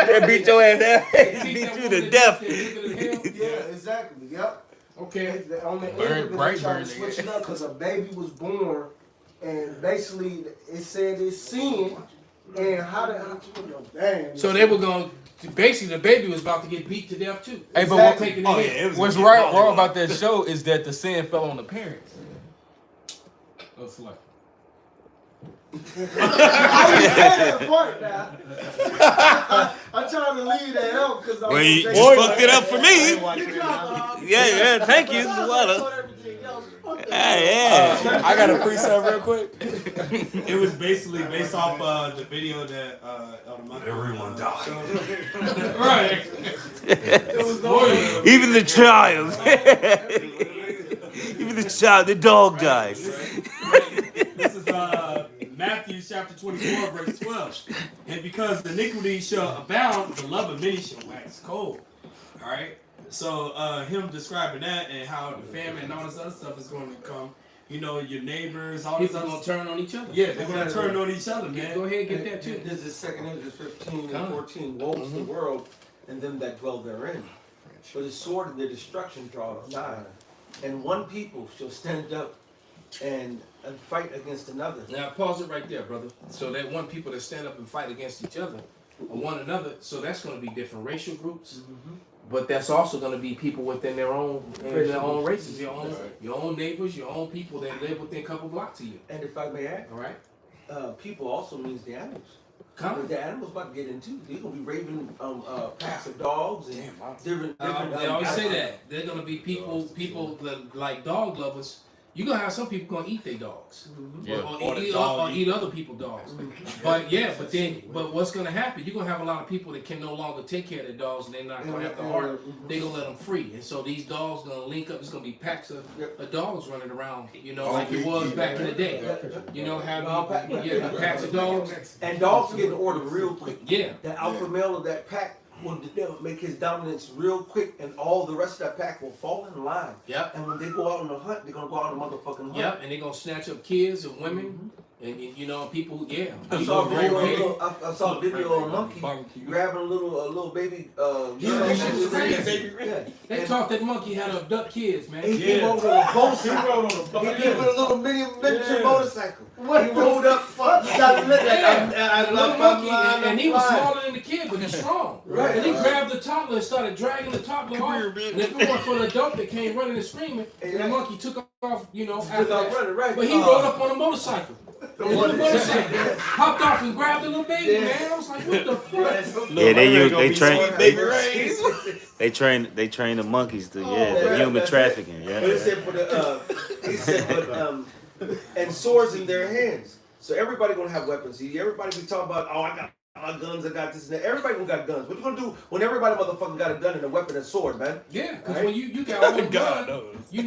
They beat your ass down. They beat you to death. Yeah, exactly. Yep. Okay. On the end of it, they tried to switch it up because a baby was born, and basically it said it's sin. And dang. So they were going to, basically the baby was about to get beat to death too. Hey, but what's wrong about that show is that the sin fell on the parents. That's like. I'm trying to leave that out because well, you fucked it up for me. Yeah, thank you. I got a precept real quick. It was basically based off the video that everyone died. Right. It was even the child. Even the child, the dog died. This is Matthew chapter chapter 24, verse 12. And because iniquity shall abound, the love of many shall wax cold. All right. So him describing that and how the famine and all this other stuff is going to come. You know, your neighbors, all People this gonna turn on each other. Yeah, they're gonna turn on each other, man. Go ahead, get that too. This is 2 Ezra 15 and 14. Woe is the world and them that dwell therein. For the sword of their destruction draweth nigh. And one people shall stand up and fight against another. Now pause it right there, brother. So that one people that stand up and fight against each other or one another. So that's going to be different racial groups, but that's also going to be people within their own races, your own neighbors, your own people that live within a couple blocks of you. And if I may add, all right, people also means the animals. Come. The animals about to get into. They're gonna be raving packs of dogs and different. They always say that they're going to be people that, like dog lovers. You're gonna have some people gonna eat their dogs, or eat other people's dogs. But what's gonna happen? You're gonna have a lot of people that can no longer take care of their dogs, and they're not gonna have the heart. They're gonna let them free, and so these dogs gonna link up. It's gonna be packs of dogs running around, like it was back in the day. You know, packs of dogs, and dogs get in order real quick. Yeah, the alpha male of that pack will make his dominance real quick, and all the rest of that pack will fall in line. Yep. And when they go out on the hunt, they're gonna go out on a motherfucking hunt. Yep. And they're gonna snatch up kids and women, and people. Yeah. I saw a video of a monkey grabbing a little baby. They thought that monkey had to abduct kids, man. He came over on a motorcycle. He came with a little miniature motorcycle. He rode up. And he was smaller than the kid, but he's strong. Right. And he grabbed the toddler and started dragging the toddler off. And if it weren't for the adult that came running and screaming, the monkey took off, after that. But he rode up on a motorcycle. Hopped off and grabbed the little baby, man. I was like, what the fuck? Yeah, they train the monkeys to human trafficking. Yeah. But he said, and swords in their hands. So everybody gonna have weapons. See, everybody be talking about, I got my guns, I got this and that. Everybody gonna got guns. What you gonna do when everybody motherfucking got a gun and a weapon and a sword, man? Yeah, because when you got one gun, you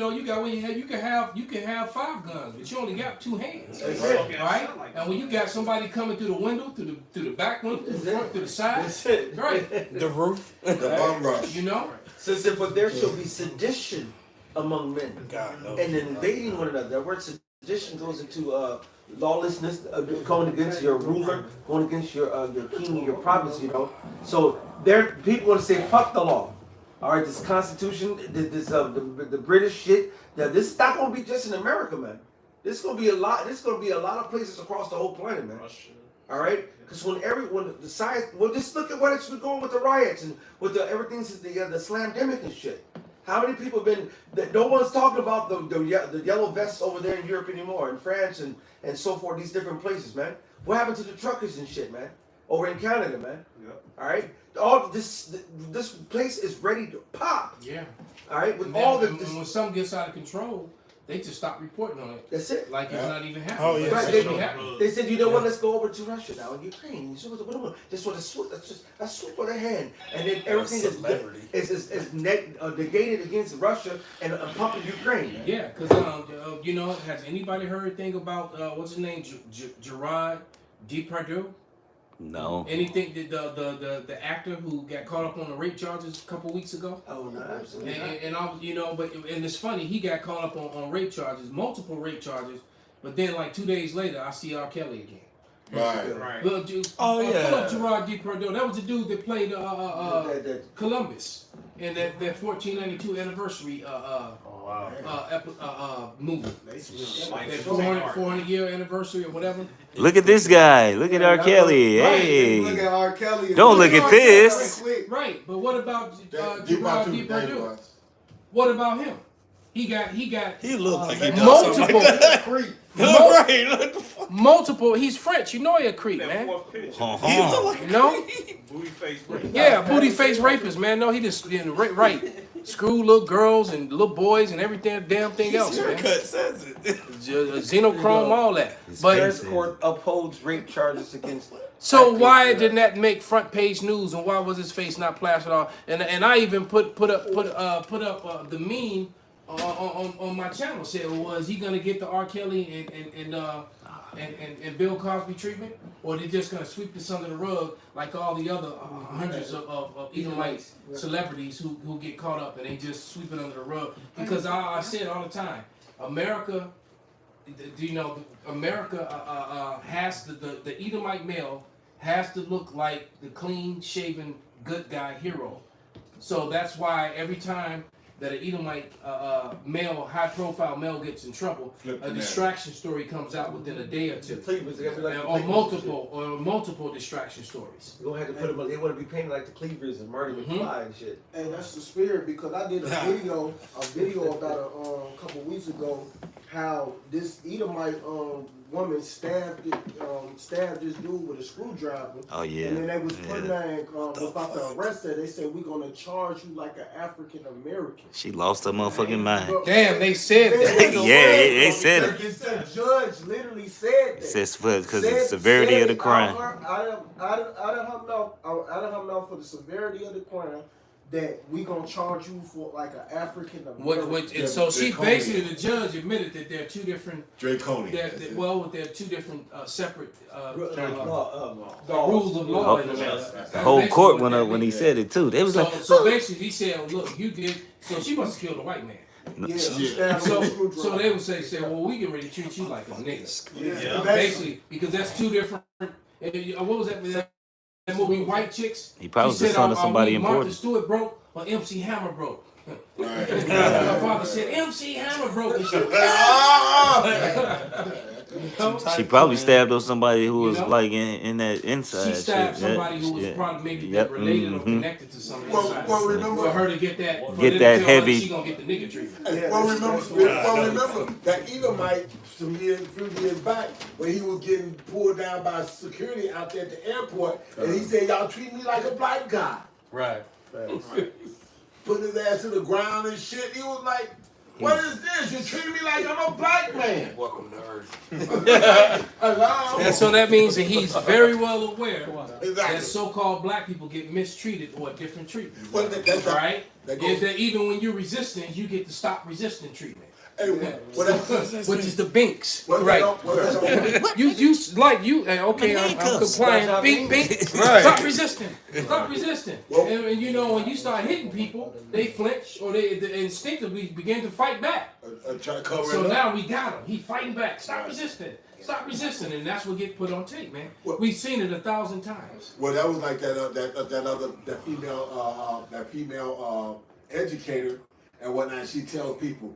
can have 5 guns, but you only got 2 hands. Right? And when you got somebody coming through the window, through the back window, through the front, through the side, right? The roof, the bum rush. Says if there shall be sedition among men and invading one another. That word sedition goes into lawlessness, going against your ruler, going against your king and your province, So people want to say fuck the law. All right, this Constitution, the British shit. This is not gonna be just in America, man. This is gonna be a lot. This is gonna be a lot of places across the whole planet, man. All right, because when the science, just look at what it's going with the riots and with the everything's the slamdemic and shit. How many people have been? No one's talking about the yellow vests over there in Europe anymore, in France and so forth. These different places, man. What happened to the truckers and shit, man? Over in Canada, man. Yep. All right. All this place is ready to pop. Yeah. All right. With when something gets out of control, they just stop reporting on it. That's it. Like it's not even happening. Oh yeah. Right. They said, let's go over to Russia now and Ukraine. So just want to swoop. That's just a swoop of the hand, and then everything is negated against Russia and pumping Ukraine. Yeah, because has anybody heard anything about what's his name, Gerard Depardieu? No. Anything? The actor who got caught up on the rape charges a couple weeks ago? Oh no, absolutely. And it's funny, he got caught up on rape charges, multiple rape charges, but then like 2 days later, I see R. Kelly again. Right. Pull up Gerard Depardieu. That was the dude that played Columbus in that 1492 anniversary movie. That 400-year anniversary or whatever. Look at this guy. Look at R. Kelly. Hey. Look at R. Kelly. Don't look at this. Right, but what about Gerard Depardieu? What about him? He looked like he does something like that. Multiple. He's French. He a creep, man. He looked like booty face rapist. Yeah, booty face rapist, man. No, he just right. Screw little girls and little boys and everything, damn thing else, man. Says it. Xenochrome, all that. But Paris court upholds rape charges against. So why didn't that make front page news, and why was his face not plastered on? And I even put up the meme on my channel. Said, was he gonna get the R. Kelly and and Bill Cosby treatment, or they're just gonna sweep this under the rug like all the other hundreds of Edomite celebrities who get caught up and they just sweep it under the rug? Because I say it all the time, America, you know, America has the Edomite male has to look like the clean-shaven good guy hero. So that's why every time that an Edomite male, high-profile male gets in trouble, a distraction story comes out within a day or two, or multiple distraction stories. You don't have to put them. They want to be painted like the Cleavers and Marty McFly and shit. And that's the spirit, because I did a video about a couple weeks ago, how this Edomite woman stabbed this dude with a screwdriver. Oh yeah. And then they was putting that was about to arrest her. They said, we're gonna charge you like an African American. She lost her motherfucking mind. Damn, they said that. Yeah, they said it. The judge literally said that. Says because of the severity of the crime. Out of her mouth for the severity of the crime, that we gonna charge you for like an African American. And so she basically, the judge admitted that there are two different Draconian. There are two different separate rules of The law. whole court went up when he said it too. They was like, so basically, he said, "Look, you did." So she must have killed a white man. Yeah. So they would say, "Well, we get ready to treat you like a nigga." Yeah. Basically, because that's two different. What was that? That movie White Chicks. he probably was the son of somebody Martha important. Stewart broke or MC Hammer broke. My father said MC Hammer broke. And She probably stabbed up somebody who was like in that inside. She stabbed shit. somebody who was probably maybe related or connected to somebody. Well, remember for her to get that. Get that heavy. She gonna get the nigga treatment. Remember that Edomite few years back when he was getting pulled down by security out there at the airport, and he said, "Y'all treat me like a black guy." Right. Put his ass to the ground and shit. He was like, "What is this? You treat me like I'm a black man." Welcome to Earth. Hello? And so that means that he's very well aware Exactly. that so-called black people get mistreated or different treatment. Well, that's Right? that goes- Is that even when you're resistant, you get the stop resistant treatment. Hey, Which is the binks, What right? You like you. Okay, I'm handcuffs. complying. Bink. Stop resisting. Stop resisting. And you know when you start hitting people, they flinch or they instinctively begin to fight back. try to cover So it up. now we got him. He fighting back. Stop resisting. Stop resisting, and that's what get put on tape, man. We've seen it 1,000 times. Well, that was like that female educator and whatnot. She tells people,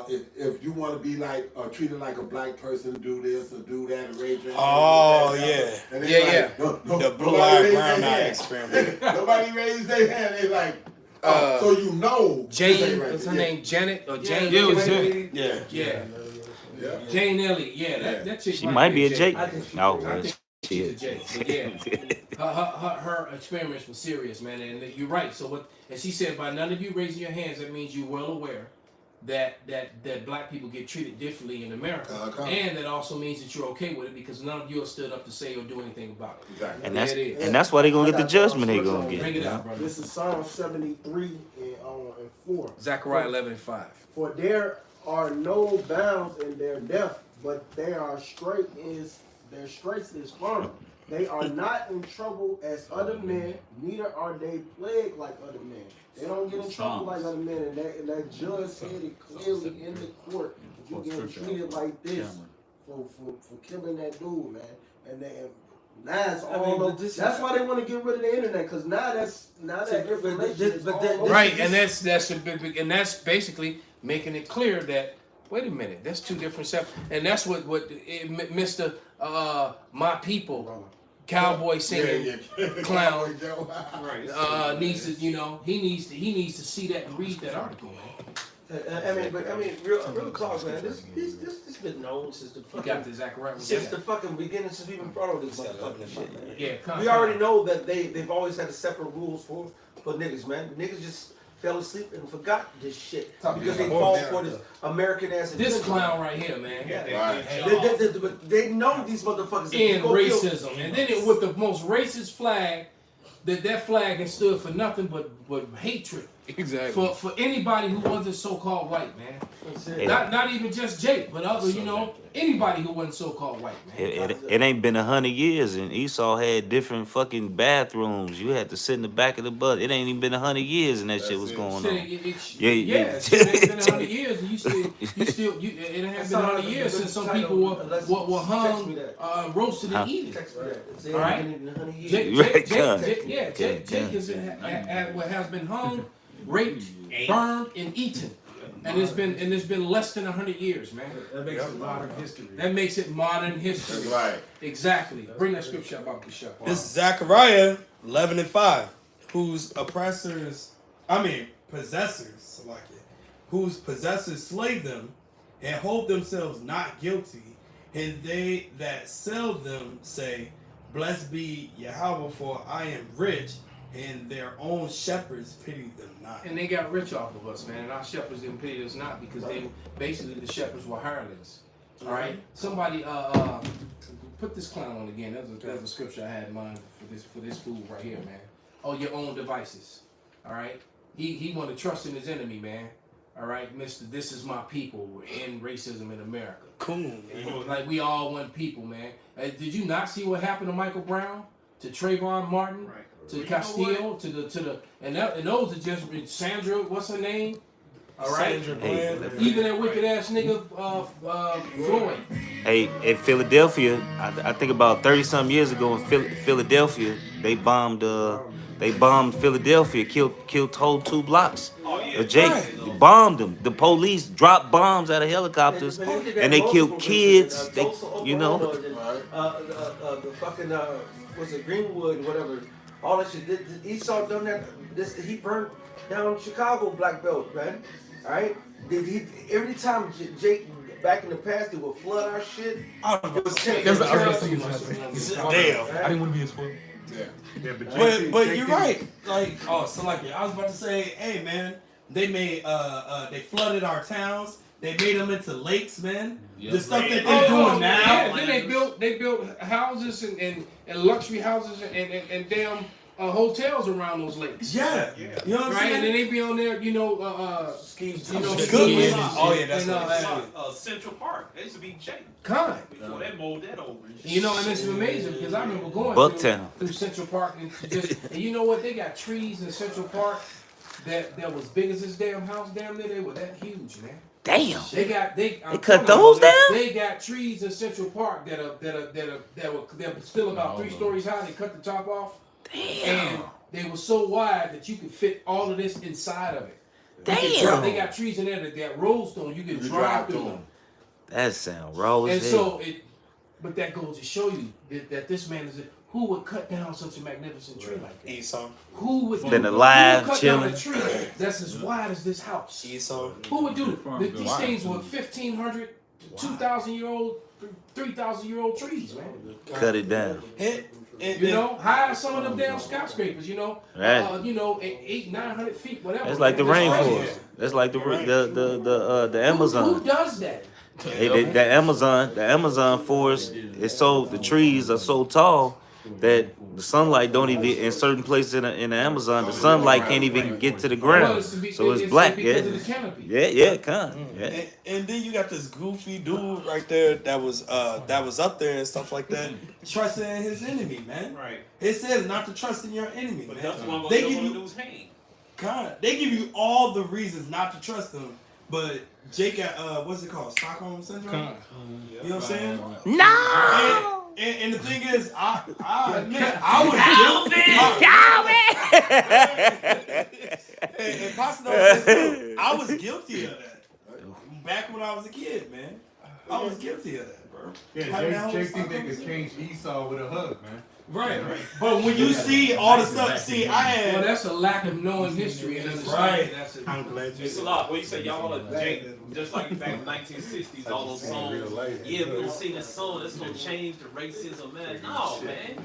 if you want to be like treated like a black person, do this or do that and raise your hand. Oh, and yeah. And they like, The blue-eyed brown eye experiment. Nobody raised their hand. They like, so you know. Jane, right what's her there. name? Janet or Jane? Yeah, it was Jane. Yeah. Yeah. Yeah. Jane Elliott. Yeah, that chick. She might be a Jake. I think No, she's a Jake. But yeah, her experiments were serious, man. And you're right. So what? And she said, by none of you raising your hands, that means you're well aware that black people get treated differently in America, and that also means that you're okay with it because none of you have stood up to say or do anything about it. Exactly. And that's why they're gonna get the judgment they gonna get. Bring it out, brother. This is Psalm 73 and 4. Zechariah 11:5. For there are no bounds in their depth, but they are their straits is firm. They are not in trouble as other men, neither are they plagued like other men. They don't get in trouble like other men, and that judge said it clearly in the court. You getting treated like this for killing that dude, man. And now it's all over. That's why they want to get rid of the internet, because now that information is all over. Right, and that's a big, and that's basically making it clear that wait a minute, that's two different stuff, and that's what Mr. My People. Cowboy singing clown needs to, he needs to see that and read that article, man. Real talk, man. This has been known since the fucking beginning, since we even brought all this fucking shit, man. Yeah, we already know that they've always had separate rules for niggas, man. Niggas just fell asleep and forgot this shit because they fall for this American ass. This clown right here, man. They know these motherfuckers in racism, and then with the most racist flag, that flag has stood for nothing but hatred Exactly. For anybody who wasn't so-called white, man. Not even just Jake, but other, anybody who wasn't so-called white, man. It ain't been 100 years, and Esau had different fucking bathrooms. You had to sit in the back of the bus. It ain't even been 100 years, and that shit was going on. It ain't been 100 years, and it ain't been 100 years since some people were hung, roasted, and eaten. All right, Jake has been hung, raped, burned, and eaten. And it's been less than 100 years, man. That makes it modern history. That makes it modern history. That's right. Exactly. Bring that scripture about the shop. This is Zechariah 11:5, whose possessors, whose possessors slay them and hold themselves not guilty, and they that sell them say, "Blessed be Yahweh, for I am rich," and their own shepherds pity them not. And they got rich off of us, man. And our shepherds didn't pity us not because the shepherds were hirelings. All right. Somebody put this clown on again. That was a scripture I had in mind for this fool right here, man. Oh, your own devices. All right. He want to trust in his enemy, man. All right, Mr. This is my people. We're in racism in America. Cool, man. Like we all one people, man. Did you not see what happened to Michael Brown, to Trayvon Martin, to Castillo, to the and those are just Sandra. What's her name? All right. Even that wicked ass nigga Floyd. Hey, in Philadelphia, I think about 30-something years ago in Philadelphia, they bombed Philadelphia, killed whole 2 blocks. Jake bombed them. The police dropped bombs out of helicopters, and they killed kids. The fucking was it Greenwood, whatever. All that shit. Esau done that. He burned down Chicago black belt, man. All right. Every time Jake back in the past, they would flood our shit. Damn. I didn't want to be his fool. But you're right. I was about to say, hey man, they made they flooded our towns. They made them into lakes, man. Yep. The stuff that they're doing now. Yeah, then they built houses and luxury houses and damn hotels around those lakes. Yeah. You know what I'm saying? And then they be on there, skis. Oh yeah, that's Central Park. They used to be Jake. Before they moved that over. And it's amazing because I remember going through Central Park and you know what? They got trees in Central Park that was big as this damn house down there. They were that huge, man. Damn. They cut those down? They got trees in Central Park that were still about 3 stories high. They cut the top off. Damn. And they were so wide that you could fit all of this inside of it. Damn. They got trees in there that roadstone. You can drive through them. That sound raw as hell. But that goes to show you that this man who would cut down such a magnificent tree like that? Esau. Who would been alive, cut chilling. down a tree that's as wide as this house? Esau. Who would do it? These things were 1,500, 2,000-year-old, 3,000-year-old trees, man. Cut it down. Hire some of them damn skyscrapers, Right. 800-900 feet, whatever. That's like the rainforest. That's like the Amazon. Who does that? The Amazon forest is the trees are so tall that the sunlight don't even in certain places in the Amazon the sunlight can't even get to the ground, so it's black. Yeah, And then you got this goofy dude right there that was up there and stuff like that, trusting in his enemy, man. Right. It says not to trust in your enemy, man. That's one They give you all the reasons not to trust them, but Jake got what's it called? Stockholm syndrome. You know what I'm saying? No. And the thing is, I admit I was guilty of that. Back when I was a kid, man. I was guilty of that, bro. Yeah, Jake think they could change Esau with a hug, man. Right. But when you see all the stuff, Well, that's a lack of knowing history and understanding. Right. I'm glad you It's a lot. When you say y'all are Jake, just like back in the 1960s, all those songs. Yeah, we're gonna sing a song that's gonna change the racism, man. No, man.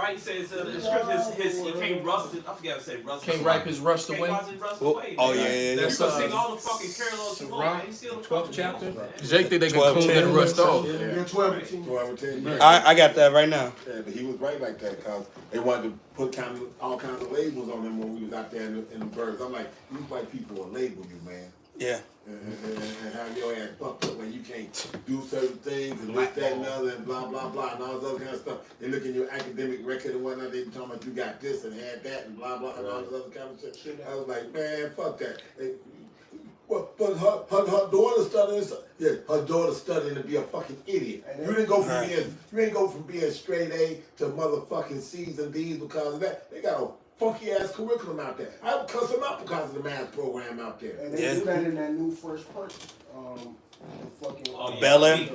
Right, he says the description he came rusted. I forgot to say rusted. Can't ripe his rust away. Oh yeah, That's sing all the fucking carols. Sirach, 12th chapter. Jake think they can cool that rust off. Yeah, 12 and 10. 12 and 10. I got that right now. Yeah, but he was right like that because they wanted to put all kinds of labels on him when we was out there in the birds. I'm like, these white people will label you, man. Yeah. And have your ass fucked up when you can't do certain things and this, that, and the other, and blah, blah, blah, and all this other kind of stuff. They look in your academic record and whatnot, they be talking about you got this and had that and blah, blah, and all this other kind of shit. I was like, man, fuck that. But her daughter her daughter studying to be a fucking idiot. You didn't go from being straight A to motherfucking C's and D's because of that. They got a funky ass curriculum out there. I would cuss them out because of the math program out there. And they do that in that new Fresh Prince. Bel Air.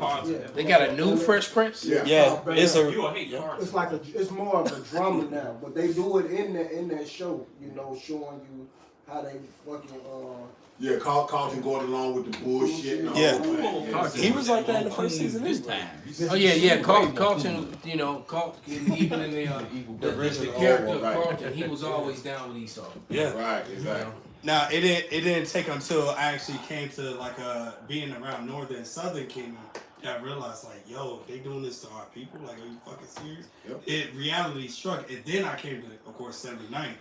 They got a new Fresh Prince. Yeah. It's like it's more of a drama now, but they do it in that show. You know, showing you how they fucking. Yeah, Carlton going along with the bullshit. And all Yeah. He was like that in the first season this time. Oh yeah. Carlton, you know, even in the character of Carlton, he was always down with Esau. Yeah. Right, exactly. Now it didn't take until I actually came to like being around Northern and Southern Kingdom that I realized like, yo, they doing this to our people. Like, are you fucking serious? Yep. Reality struck, and then I came to, of course, 79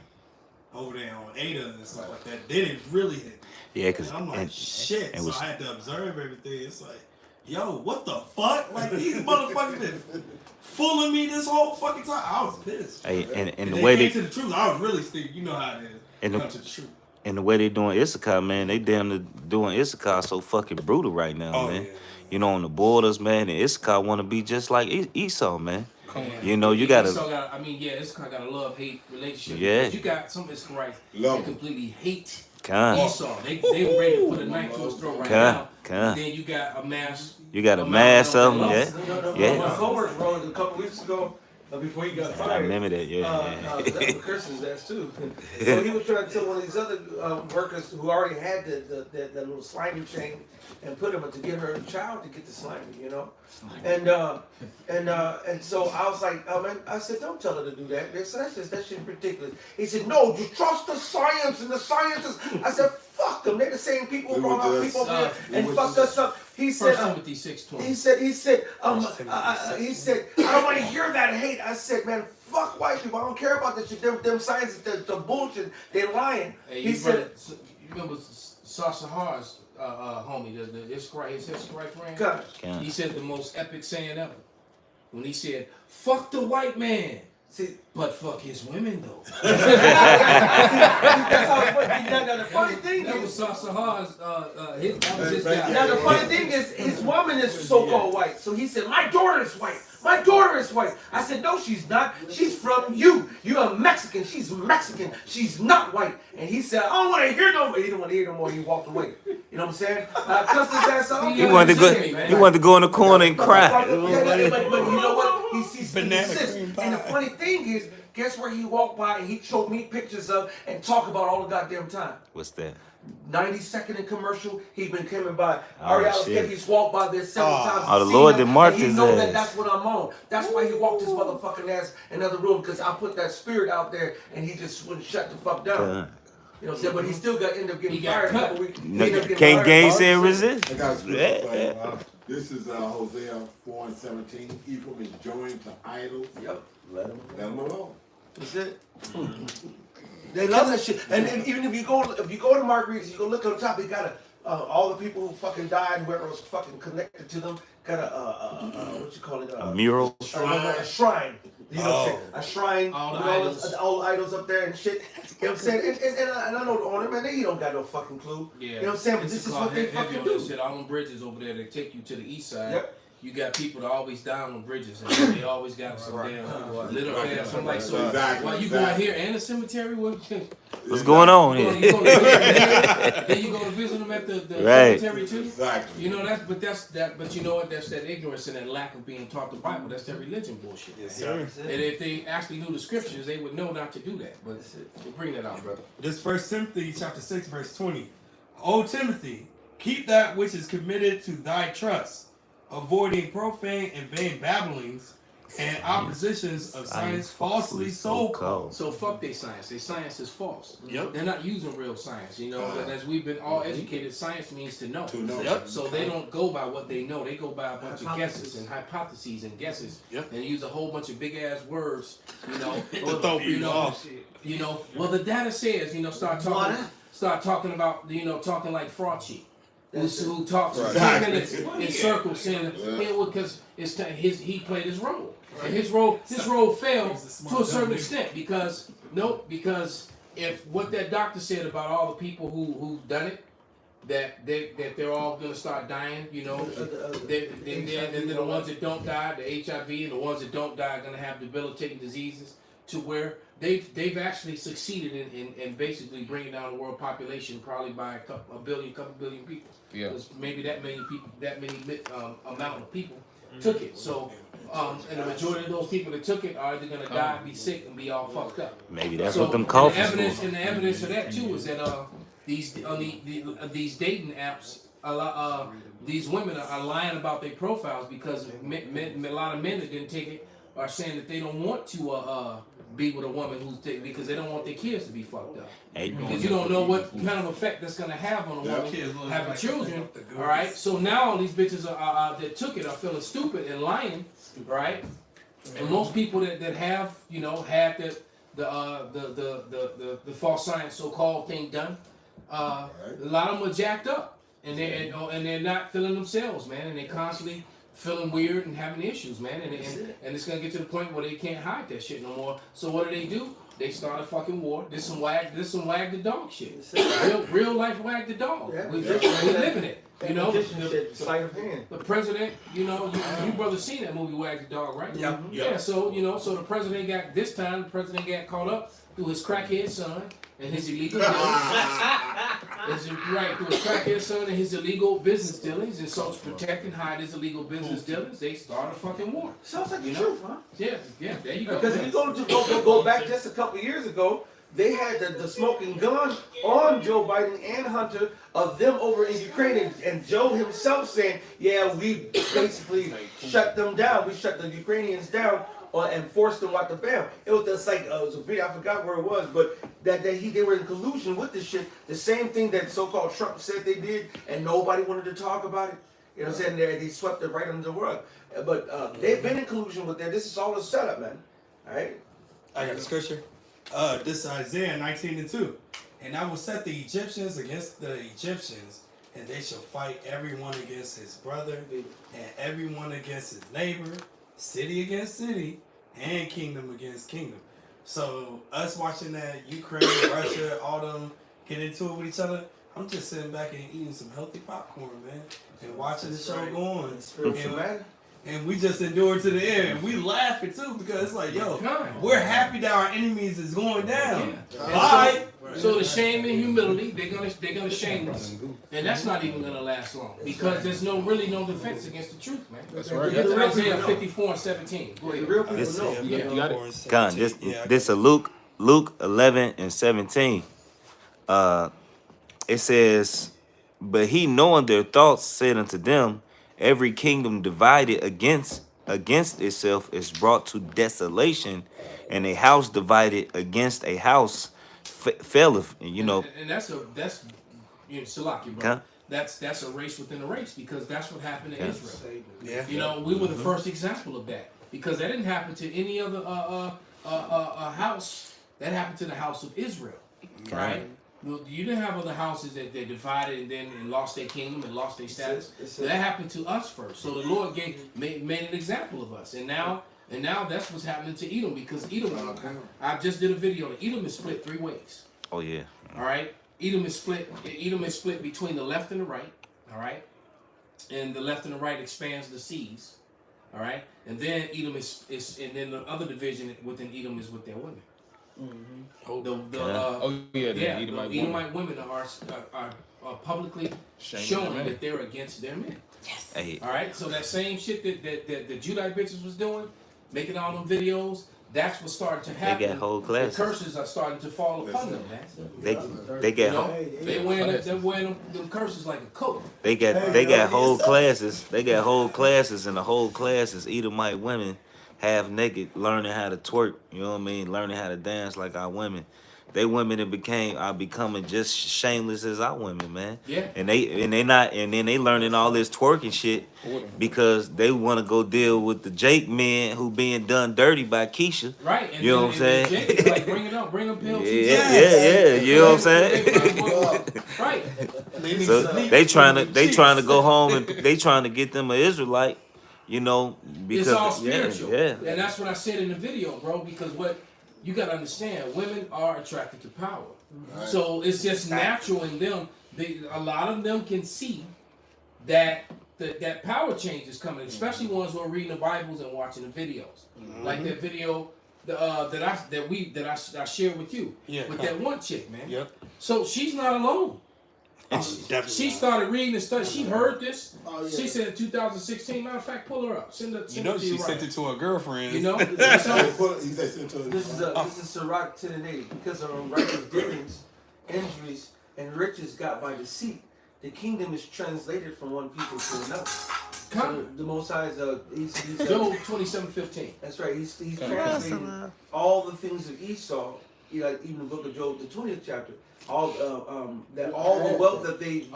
over there on Ada and stuff like that. Then it really hit. Yeah, because I'm like, shit. So I had to observe everything. It's like, yo, what the fuck? Like, these motherfuckers been fooling me this whole fucking time. I was pissed. Hey, and the they way came to the truth, I was really stupid. You know how it is. And come to the truth. And the way they doing Issachar, man, they damn near doing Issachar so fucking brutal right now, man. Yeah. You know, on the borders, man, and Issachar want to be just like Esau, man. You know, you gotta. Issachar got a love-hate relationship. Yeah. You got some Issacharites that completely hate Esau. They ready to put a knife to his throat right now. And then you got a mass. You got a mass of them, yeah. My coworker wrote a couple weeks ago. Before he got fired, I remember that, that was Christian's ass too. So he was trying to tell one of these other workers who already had that little slimy chain and put him to get her child to get the slimy, you know. And so I was like, man, I said, don't tell her to do that. They said, that shit's ridiculous. He said, no, you trust the science and the scientists. I said, fuck them. They're the same people who brought our people over here and fucked us up. He said, Timothy 6:20. he said, I don't want to hear that hate. I said, man, fuck white people. I don't care about this shit. Them scientists, the bullshit. They're lying. Hey, he said, you remember Sasha Har's homie, his right friend? God. He said the most epic saying ever. When he said, fuck the white man. See, but fuck his women though. That's how it's working. Now the funny thing that is, was Sasha Har's, that was his guy. Now the funny thing is, his woman is so-called white. So he said, my daughter is white. My daughter is white. I said, no, she's not. She's from you. You're a Mexican. She's Mexican. She's not white. And he said, I don't want to hear no more. He didn't want to hear no more. He walked away. You know what I'm saying? Cussed his ass out. He wanted to go in the corner and cry. But you know what? He sees insists. And the funny thing is, guess where he walked by and he showed me pictures of and talk about all the goddamn time. What's that? 90-second in commercial, he been coming by. Ariella, he's walked by there several times. Oh, the Lord that marked his ass. He know ass. that's what I'm on. That's why he walked his motherfucking ass in another room, because I put that spirit out there and he just wouldn't shut the fuck down. You know what I'm saying? But he still got end up getting fired a couple weeks. Can't gainsay and resist. I got a This is Hosea 4:17. Ephraim is joined to idols. Yep. Let him alone. That's it. They love that shit. And even if you go to Marguerite's, you go look on top, they got all the people who fucking died, whoever was fucking connected to them, got what you call it? A mural? A shrine. You know what I'm saying? A shrine with all the idols up there and shit. You know what I'm saying? And I know the owner, man, they don't got no fucking clue. Yeah. You know what I'm saying? But this is what they fucking do. Shit, all them bridges over there, they take you to the east side. Yep. You got people that always down on bridges, and they always got some damn lit up ass. I'm like, so why you going here and the cemetery? What's going on here? Then you go to visit them at the cemetery too. Exactly. You know but you know what? That's that ignorance and that lack of being taught the Bible. That's that religion bullshit. Yes, sir. And if they actually knew the scriptures, they would know not to do that. But we'll bring that out, brother. This 1 Timothy chapter 6, verse 20. O Timothy, keep that which is committed to thy trust, avoiding profane and vain babblings, and oppositions of science falsely so called. So fuck their science. Their science is false. Yep. They're not using real science, you know. And as we've been all educated, science means to know. Yep. So they don't go by what they know. They go by a bunch of guesses and hypotheses and guesses. Yep. And use a whole bunch of big ass words, you know. To throw you people know. off. You know. Well, the data says, you know, start talking about, you know, talking like Fauci. Who talks for 10 minutes in circles saying, because he played his role. And his role failed to a certain extent because if what that doctor said about all the people who've done it, that they're all gonna start dying, you know, and then the ones that don't die, the HIV, and the ones that don't die are gonna have debilitating diseases, to where they've actually succeeded in basically bringing down the world population probably by a couple billion people. Yeah. Because maybe that many amount of people took it. So, and the majority of those people that took it are either gonna die, be sick, and be all fucked up. Maybe that's So, what them and coffins the evidence of that too is that these dating apps, these women are lying about their profiles because a lot of men that didn't take it are saying that they don't want to be with a woman who's because they don't want their kids to be fucked up. Because you don't know what kind of effect that's gonna have on a woman having children. All right, so now all these bitches are that took it are feeling stupid and lying, right? And most people that have had the false science so-called thing done, a lot of them are jacked up and they're not feeling themselves, man, and they constantly feeling weird and having issues, man, and it's gonna get to the point where they can't hide that shit no more. So what do? They start a fucking war. This some wag the dog shit. Real life wag the dog. We live in it. You know, the president. You know, you brothers seen that movie Wag the Dog, right? Yep. Yeah. So so the president got caught up through his crackhead son and his illegal dealings. Through his crackhead son and his illegal business dealings, and so to protect and hide his illegal business dealings, they start a fucking war. Sounds like the truth, huh? Yeah, there you go. Because if you go back just a couple years ago, they had the smoking gun on Joe Biden and Hunter of them over in Ukraine, and Joe himself saying, "Yeah, we basically shut them down. We shut the Ukrainians down." And forced them out the ban. It was just like it was a video. I forgot where it was, but they were in collusion with this shit. The same thing that so-called Trump said they did, and nobody wanted to talk about it. You know what I'm saying? They swept it right under the rug. But they've been in collusion with that. This is all a setup, man. All right. I got the scripture. This is Isaiah 19:2, and I will set the Egyptians against the Egyptians, and they shall fight everyone against his brother, and everyone against his neighbor, city against city, and kingdom against kingdom. So us watching that Ukraine, Russia, all them get into it with each other, I'm just sitting back and eating some healthy popcorn, man, and watching the show go on. And we just endure to the end, and we laughing too because it's like, yo, we're happy that our enemies is going down. Bye. So the shame and humility, they're gonna shame us, and that's not even gonna last long because there's really no defense against the truth, man. That's right. That's Isaiah 54:17. Go ahead. Real people know. You got it. Con, this a Luke 11:17. It says, but he knowing their thoughts said unto them, every kingdom divided against itself is brought to desolation, and a house divided against a house faileth. And and that's Salaki, bro. Huh? That's a race within a race because that's what happened to Israel. Yeah. You know, we were the first example of that because that didn't happen to any other house. That happened to the house of Israel, right? You didn't have other houses that they divided and lost their kingdom and lost their status. So that happened to us first. So the Lord made an example of us, and now that's what's happening to Edom because Edom. I just did a video. Edom is split 3 ways. Oh yeah. All right. Edom is split between the left and the right. All right. And the left and the right expands the seas. All right. And then Edom is and then the other division within Edom is with their women. Mm-hmm. The Edomite women are publicly showing that they're against their men. Yes. Hey. All right. So that same shit that the Judite bitches was doing, making all them videos. That's what started to happen. They got whole classes. The curses are starting to fall upon them, man. They get they're wearing them curses like a coat. They got whole classes. They got whole classes, and the whole class is Edomite women half naked, learning how to twerk. You know what I mean? Learning how to dance like our women. They women that are becoming just shameless as our women, man. Yeah. And then they learning all this twerking shit because they want to go deal with the Jake men who being done dirty by Keisha. Right. And you know what I'm saying? Jake is like, bring it up, bring them pills. Yeah. You know what I'm saying? Right. So they trying to go home and they trying to get them an Israelite, you know, because it's all spiritual. Yeah. And that's what I said in the video, bro, because what you got to understand, women are attracted to power. Right. So it's just natural in them. A lot of them can see that that power change is coming, especially ones who are reading the Bibles and watching the videos. Like that video that I shared with you. With that one chick, man. Yep. So she's not alone. She started reading and stuff. She heard this. Oh, yeah. She said in 2016. Matter of fact, pull her up. Send it You to know you she right. sent it to her girlfriend. You know. This is Sirach 10 and 8. Because of unrighteous dealings, injuries, and riches got by deceit, the kingdom is translated from one people to another. So the Most High is he's Job 27:15. That's right. He's translating all the things of Esau. Like even the book of Job, the 20th chapter. All the wealth that they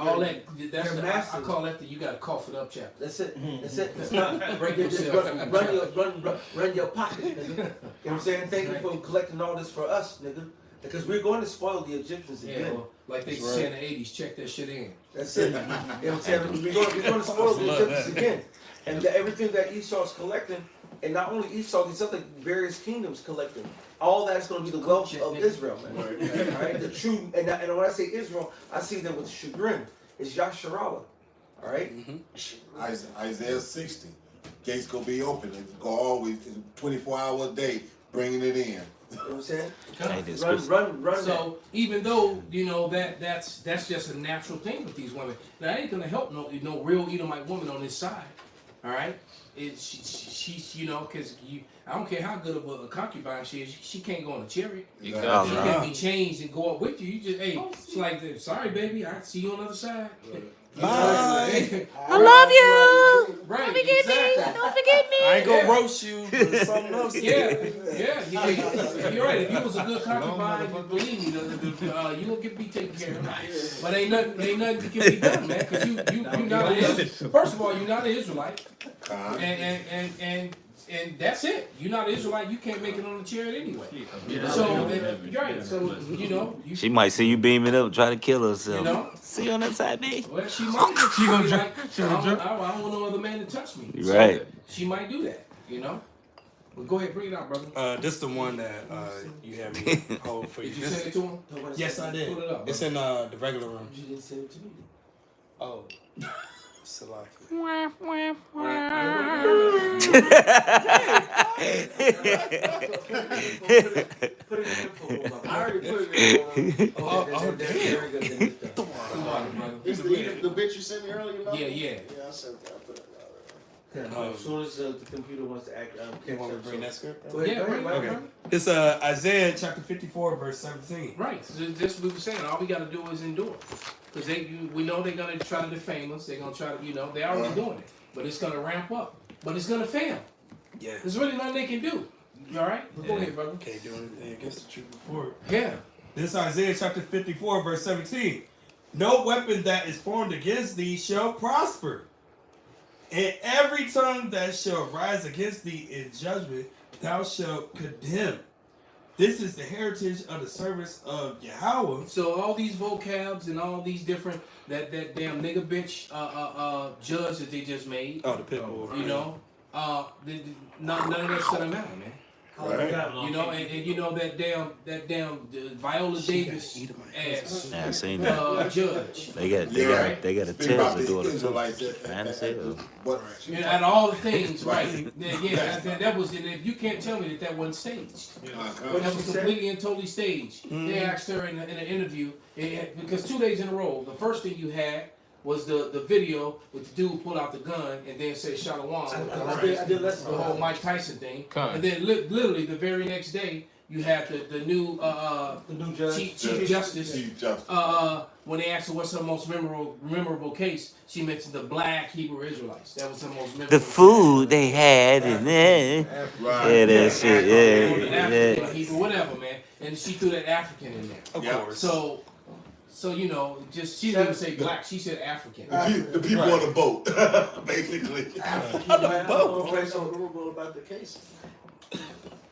That's their I call that you got to cough it up chapter. That's it. That's it. It's not Break yourself. run your pocket, nigga. You know what I'm saying? Thank you for collecting all this for us, nigga. Because we're going to spoil the Egyptians again. Yeah, well, like they say in the 80s, check that shit in. That's it. You know what I'm saying? We're going to spoil the Egyptians again. And everything that Esau's collecting, and not only Esau, these other various kingdoms collecting, all that's going to be the wealth of Israel, man. All right? The true, and when I say Israel, I see them with chagrin. It's Yasharallah. All right? Isaiah 60. Gates gonna be open. It's go always 24 hours a day, bringing it in. You know what I'm saying? Run. So even though you know that's just a natural thing with these women, that ain't gonna help no real Edomite woman on this side. All right, she's you know because I don't care how good of a concubine she is, she can't go on a chariot. She can't be changed and go up with you. You just she's like, sorry baby, I see you on the other side. Bye. I love you. Right. Don't forget me. Don't forget me. I ain't gonna roast you. But something else. Yeah. You're right. If you was a good concubine, believe me, you will be taken care of. But ain't nothing that can be done, man. Because you not first of all, you're not an Israelite, and that's it. You're not an Israelite. You can't make it on the chariot anyway. So right. So you know. She might see you beaming up, try to kill herself. You know. See you on that side, B. Well, she might. She gonna like, I don't want no other man to touch me. Right. So she might do that. You know. Well, go ahead, bring it out, brother. This the one that you had me hold for you. Did you send it to him? Yes, I did. Pull it up, it's in the regular room. You didn't send it to me. Oh. Salaki. Put it in I already put it in. Very good. Is the bitch you sent me earlier? Yeah. Yeah, I sent that. I put it As soon as the computer wants to act, you want me to bring that script? Go ahead. Okay. It's Isaiah chapter 54, verse 17. Right. So this is what we're saying. All we got to do is endure. Because we know they're going to try to defame us. They're going to try to, they're already doing it. But it's going to ramp up. But it's going to fail. Yeah. There's really nothing they can do. You all right? Go ahead, brother. Can't do anything against the truth before. Yeah. This Isaiah chapter 54, verse 17. No weapon that is formed against thee shall prosper. And every tongue that shall rise against thee in judgment, thou shalt condemn. This is the heritage of the servants of Yahweh. So all these vocabs and all these different that damn nigga bitch judge that they just made. Oh, the pit bull. You know, none of that's gonna matter, man. Right. You know, and you know that damn Viola Davis ass judge. They got a tell to do it. Fantasy. And out of all the things, right? Yeah, that was. If you can't tell me that wasn't staged, that was completely and totally staged. They asked her in an interview because 2 days in a row, the first thing you had was the video with the dude pull out the gun and then say Shalom. I did listen the whole Mike Tyson thing. And then literally the very next day, you had the new judge. Chief Justice. Chief Justice. When they asked her what's her most memorable case, she mentioned the black Hebrew Israelites. That was her most memorable. The food they had and then yeah, that shit, African, yeah. Hebrew, whatever, man. And she threw that African in there. Of course. So you know, just she didn't even say black. She said African. The people on the boat, basically. On the boat. About the case.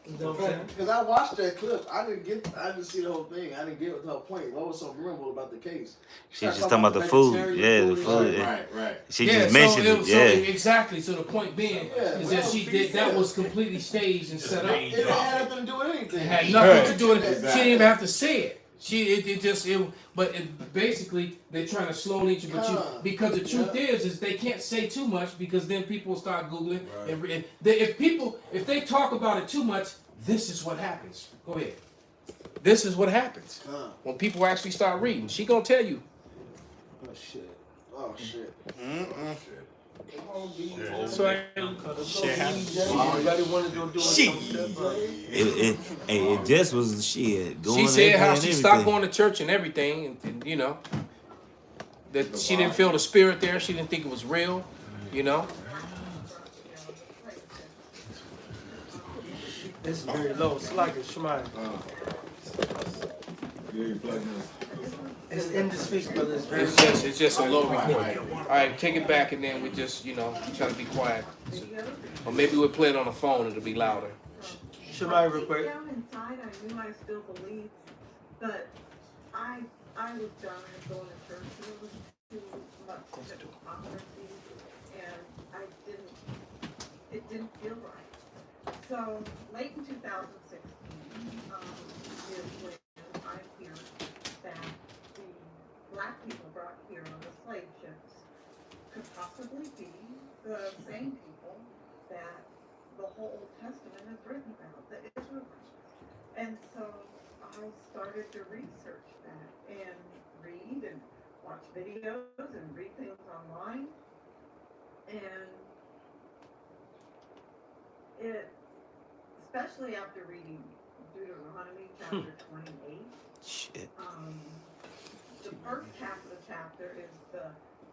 Because I watched that clip, I didn't see the whole thing. I didn't get the whole point. What was so memorable about the case? She was just talking about the food. Yeah, the food. Right. She just mentioned it. Yeah. Exactly. So the point being is that she did that was completely staged and set up. It didn't have nothing to do with anything. It had nothing to do with it. She didn't even have to say it. Basically they're trying to slow each because the truth is they can't say too much because then people will start googling and if they talk about it too much, this is what happens. Go ahead. This is what happens when people actually start reading. She gonna tell you. Oh shit. So everybody wanted to do it. It just was shit. She said how she stopped going to church and everything, and you know that she didn't feel the spirit there. She didn't think it was real. You know. This is very low. It's like a Shemai. It's in the speech, brother. It's just a low recording. All right, take it back, and then we just try to be quiet. Or maybe we'll play it on the phone. It'll be louder. Shemai, real quick. Down inside, I knew I still believed, but I was done with going to church. It was too much hypocrisy, and it didn't feel right. So late in 2016 is when I hear that the black people brought here on the slave ships could possibly be the same people that the whole Old Testament is written about, the Israelites. And so I started to research that and read and watch videos and read things online. And especially after reading Deuteronomy chapter 28. Shit. The first half of the chapter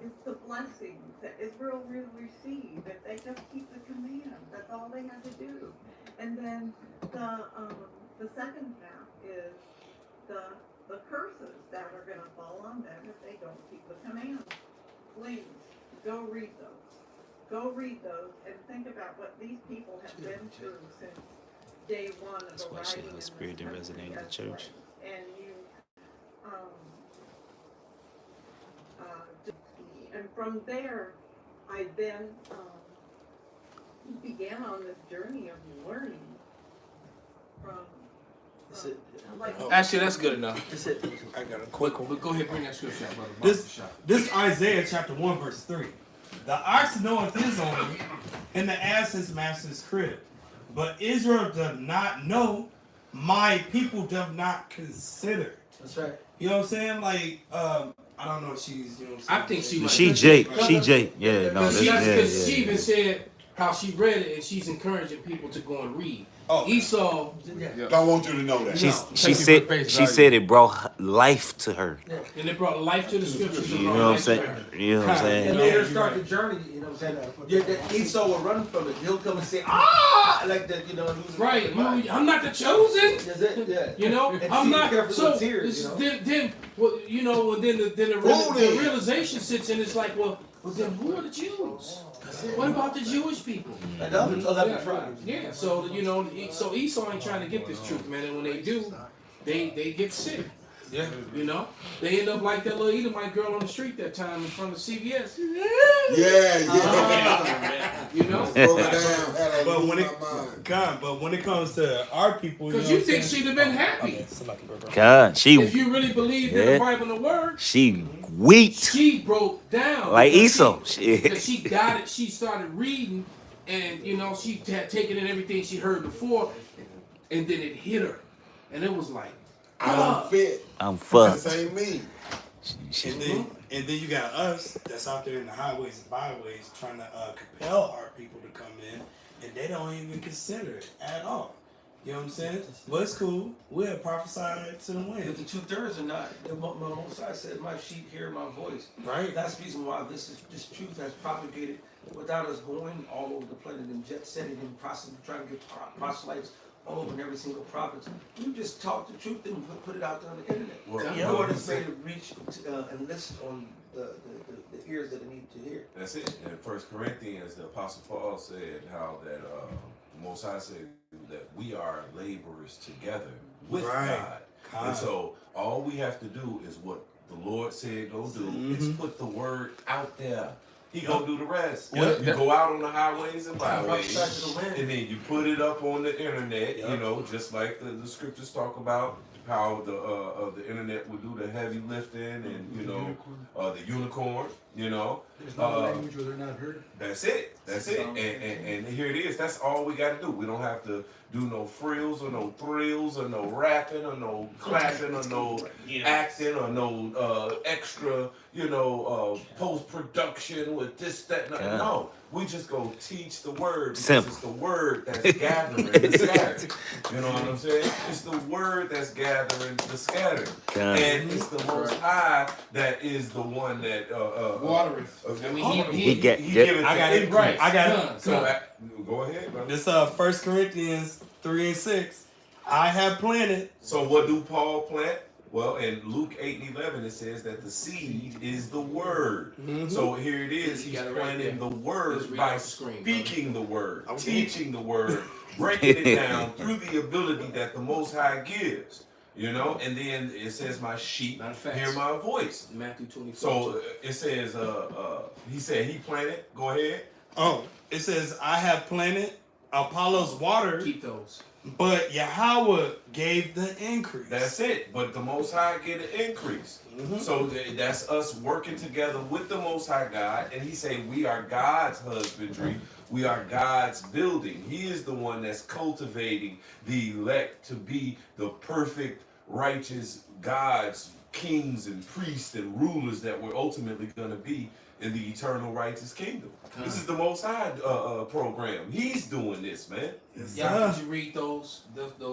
is the blessings that Israel will receive if they just keep the command. That's all they had to do. And then the second half is the curses that are going to fall on them if they don't keep the command. Please go read those. Go read those and think about what these people have been through since day one of That's why she had spirit and resonate in the church. And and from there, I then began on this journey of learning from. Actually, that's good enough. I got a quick one. But go ahead, bring that scripture out, brother. This Isaiah chapter 1 verse 3. The ox knoweth his owner, and the ass his master's crib. But Israel does not know, my people does not consider. That's right. You know what I'm saying? Like, I don't know if she's, you know what I'm saying? I think she might. She Jake. Yeah, no, Because she even said how she read it, and she's encouraging people to go and read. Oh, Esau. Don't want you to know that. She said it brought life to her. And it brought life to the scriptures. You know what I'm saying? You know what I'm saying? And made her start the journey. You know what I'm saying? Yeah, that Esau will run from it. He'll come and say, like that. You know. Right. I'm not the chosen. That's it. Yeah. You know. And I'm not. So tears, then the realization sits in. It's like, well, then who are the Jews? What about the Jewish people? 11 tribes. Yeah, so so Esau ain't trying to get this truth, man. And when they do, they get sick. Yeah. You know, they end up like that little Edomite girl on the street that time in front of CVS. You know. But when it comes to our people, because you think she'd have been happy. God, if you really believe in the Bible and the Word, she weak. She broke down like Esau. Because she got it. She started reading, and she had taken in everything she heard before, and then it hit her, and it was like, I'm fit. I'm fucked. This ain't me. And then you got us that's out there in the highways and byways trying to compel our people to come in, and they don't even consider it at all. You know what I'm saying? But it's cool. We'll prophesy to the But wind. the 2/3 are not. The Most High said, "My sheep hear my voice." Right. That's the reason why this truth has propagated without us going all over the planet and jet setting and trying to get proselytes all over in every single province. We just talk the truth and put it out there on the internet. Well, The Lord has made it reach and listen on the ears that it need to hear. That's it. In 1 Corinthians, the Apostle Paul said how that Most High said that we are laborers together with God. And so all we have to do is what the Lord said go do, is put the word out there. He gonna do the rest. You go out on the highways and byways, and then you put it up on the internet. You know, just like the scriptures talk about how the internet would do the heavy lifting, and you know, the unicorn. You know, There's no language where they're not heard. that's it. That's it. And here it is. That's all we got to do. We don't have to do no frills or no thrills or no rapping or no clapping or no acting or no extra, you know, post production with this, that, and that. No, we just go teach the word because Simple. it's the word that's gathering the scattered. You know what I'm saying? It's the word that's gathering the scattered, and it's the Most High that is the one that watereth. I mean, He get- giveth I got the it. increase. I got it. So go ahead, bro. This 1 Corinthians 3:6. I have planted. So what do Paul plant? Well, in Luke 8:11, it says that the seed is the word. So here it is. He's planting the word by speaking the word, teaching the word, breaking it down through the ability that the Most High gives. You know, and then it says, "My sheep hear my voice." Matthew 24. So it says, he said he planted. Go ahead. Oh, it says, I have planted, Apollos watered, Keep those. but Yahweh gave the increase. That's it. But the Most High get an increase. So that's us working together with the Most High God. And he say we are God's husbandry. We are God's building. He is the one that's cultivating the elect to be the perfect, righteous God's kings and priests and rulers that we're ultimately going to be in the eternal righteous kingdom. This is the Most High program. He's doing this, man. Yeah, could you read those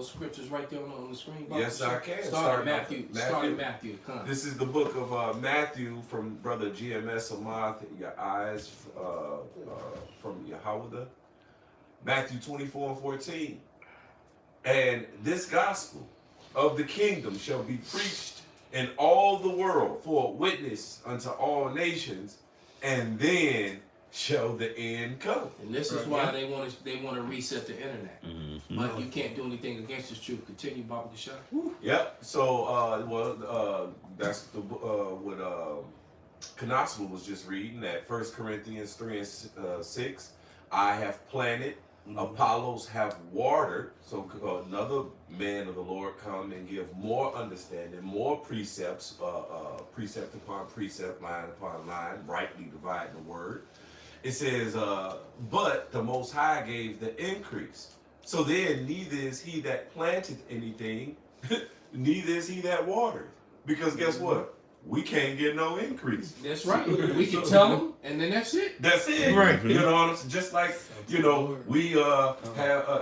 scriptures right there on the screen? Bob? Yes, I can. Start at Matthew. Start at Matthew. Come. This is the book of Matthew from Brother GMS Amath. Your eyes from Yahweh. Matthew 24:14. And this gospel of the kingdom shall be preached in all the world for a witness unto all nations, and then shall the end come. And this is why they want to reset the internet. But you can't do anything against this truth. Continue, Baba Kashah. Yep. So, that's the what Kanaslu was just reading at 1 Corinthians 3:6. I have planted, Apollos have watered. So another man of the Lord come and give more understanding, more precepts, precept upon precept, line upon line, rightly dividing the word. It says, but the Most High gave the increase. So then neither is he that planted anything, neither is he that watered. Because guess what? We can't get no increase. That's right. We can tell them, and then that's it. That's it. Right. You know what I'm saying? Just like, you know, we have,